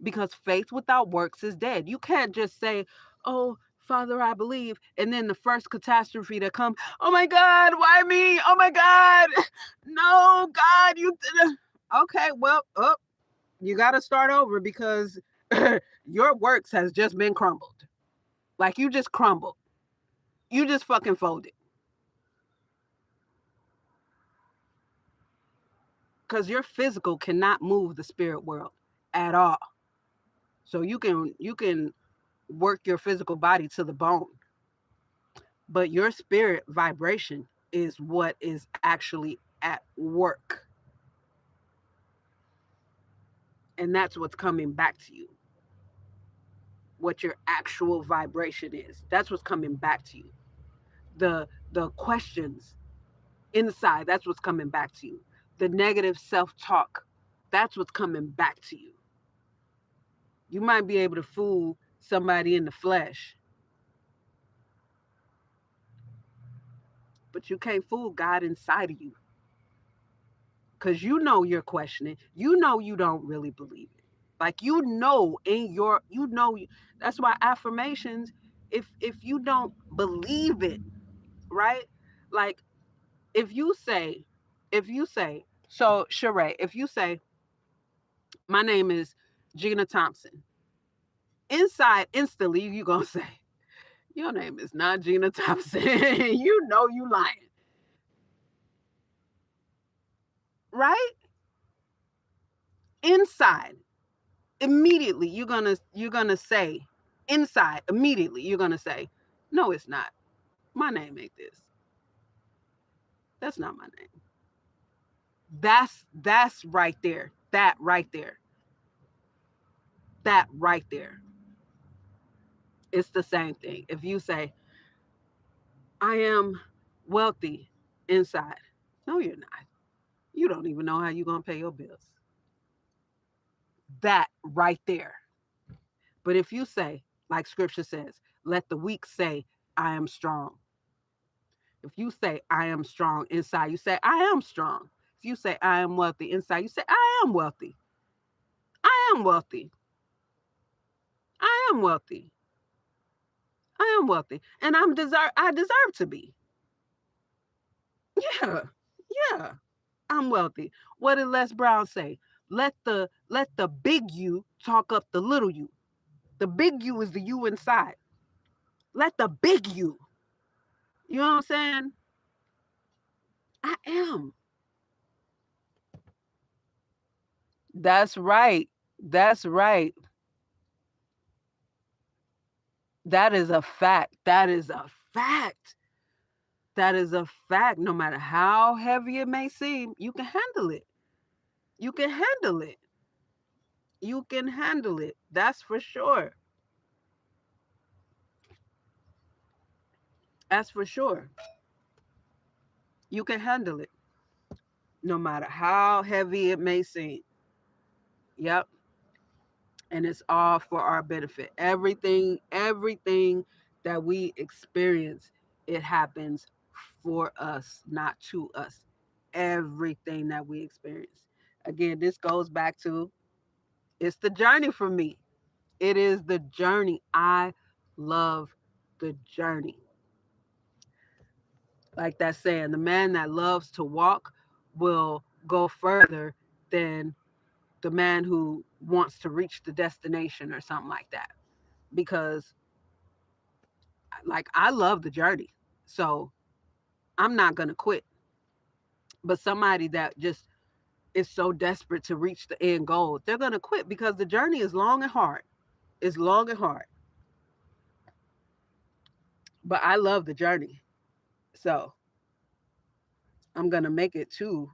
Because faith without works is dead. You can't just say, oh, Father, I believe. And then the first catastrophe that comes, oh my God, why me? Oh my God. No, God, you did. Okay, well, you got to start over, because your works has just been crumbled. Like, you just crumbled. You just fucking folded. Because your physical cannot move the spirit world at all. So you can work your physical body to the bone, but your spirit vibration is what is actually at work, and that's what's coming back to you. What your actual vibration is, that's what's coming back to you. The questions inside, that's what's coming back to you. The negative self-talk, that's what's coming back to you. You might be able to fool somebody in the flesh, but you can't fool God inside of you, because you know you're questioning. You know you don't really believe it. Like, you know in your, that's why affirmations, if you don't believe it, right? Like, if you say, so Sheree, if you say, my name is Gina Thompson, inside instantly you gonna say, your name is not Gina Thompson. You know you lying, right? Inside, immediately you're gonna say, inside immediately you're gonna say, no, it's not. My name ain't this. That's not my name. That's right there. That right there. That right there. It's the same thing. If you say, I am wealthy inside, no, you're not. You don't even know how you're gonna pay your bills. That right there. But if you say, like scripture says, let the weak say, I am strong. If you say, I am strong inside, you say, I am strong. If you say I am wealthy, inside you say I am wealthy. I am wealthy. I am wealthy. I am wealthy. And I deserve to be. Yeah. Yeah. I'm wealthy. What did Les Brown say? Let the big you talk up the little you. The big you is the you inside. Let the big you. You know what I'm saying? I am. That's right. That's right. That is a fact. That is a fact. That is a fact. No matter how heavy it may seem, you can handle it. You can handle it. You can handle it. That's for sure. That's for sure. You can handle it. No matter how heavy it may seem. Yep. And it's all for our benefit. Everything that we experience, it happens for us, not to us. Everything that we experience. Again, this goes back to it's the journey for me. It is the journey. I love the journey. Like that saying, the man that loves to walk will go further than the man who wants to reach the destination or something like that. Because like I love the journey. So I'm not gonna quit. But somebody that just is so desperate to reach the end goal, they're gonna quit because the journey is long and hard. It's long and hard. But I love the journey. So I'm gonna make it to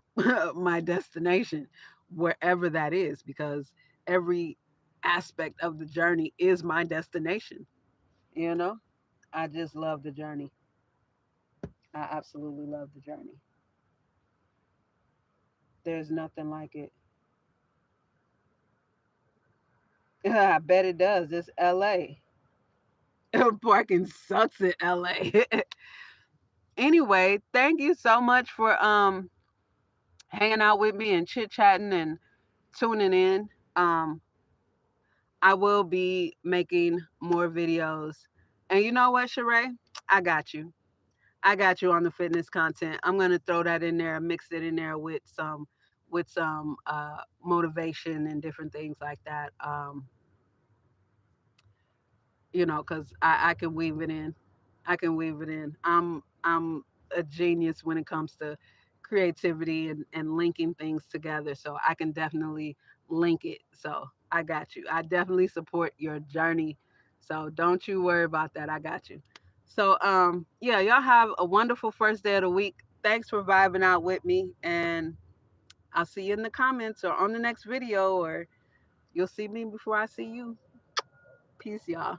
my destination, wherever that is, because every aspect of the journey is my destination. You know? I just love the journey. I absolutely love the journey. There's nothing like it. I bet it does. It's LA. Parking sucks in LA. Anyway, thank you so much for hanging out with me and chit chatting and tuning in. Um I will be making more videos. And you know what, Sheree? I got you. I got you on the fitness content. I'm gonna throw that in there, mix it in there with some motivation and different things like that. Because I can weave it in. I can weave it in. I'm a genius when it comes to creativity and linking things together. So I can definitely link it. So I got you. I definitely support your journey. So don't you worry about that. I got you. So yeah, y'all have a wonderful first day of the week. Thanks for vibing out with me, and I'll see you in the comments or on the next video, or you'll see me before I see you. Peace, y'all.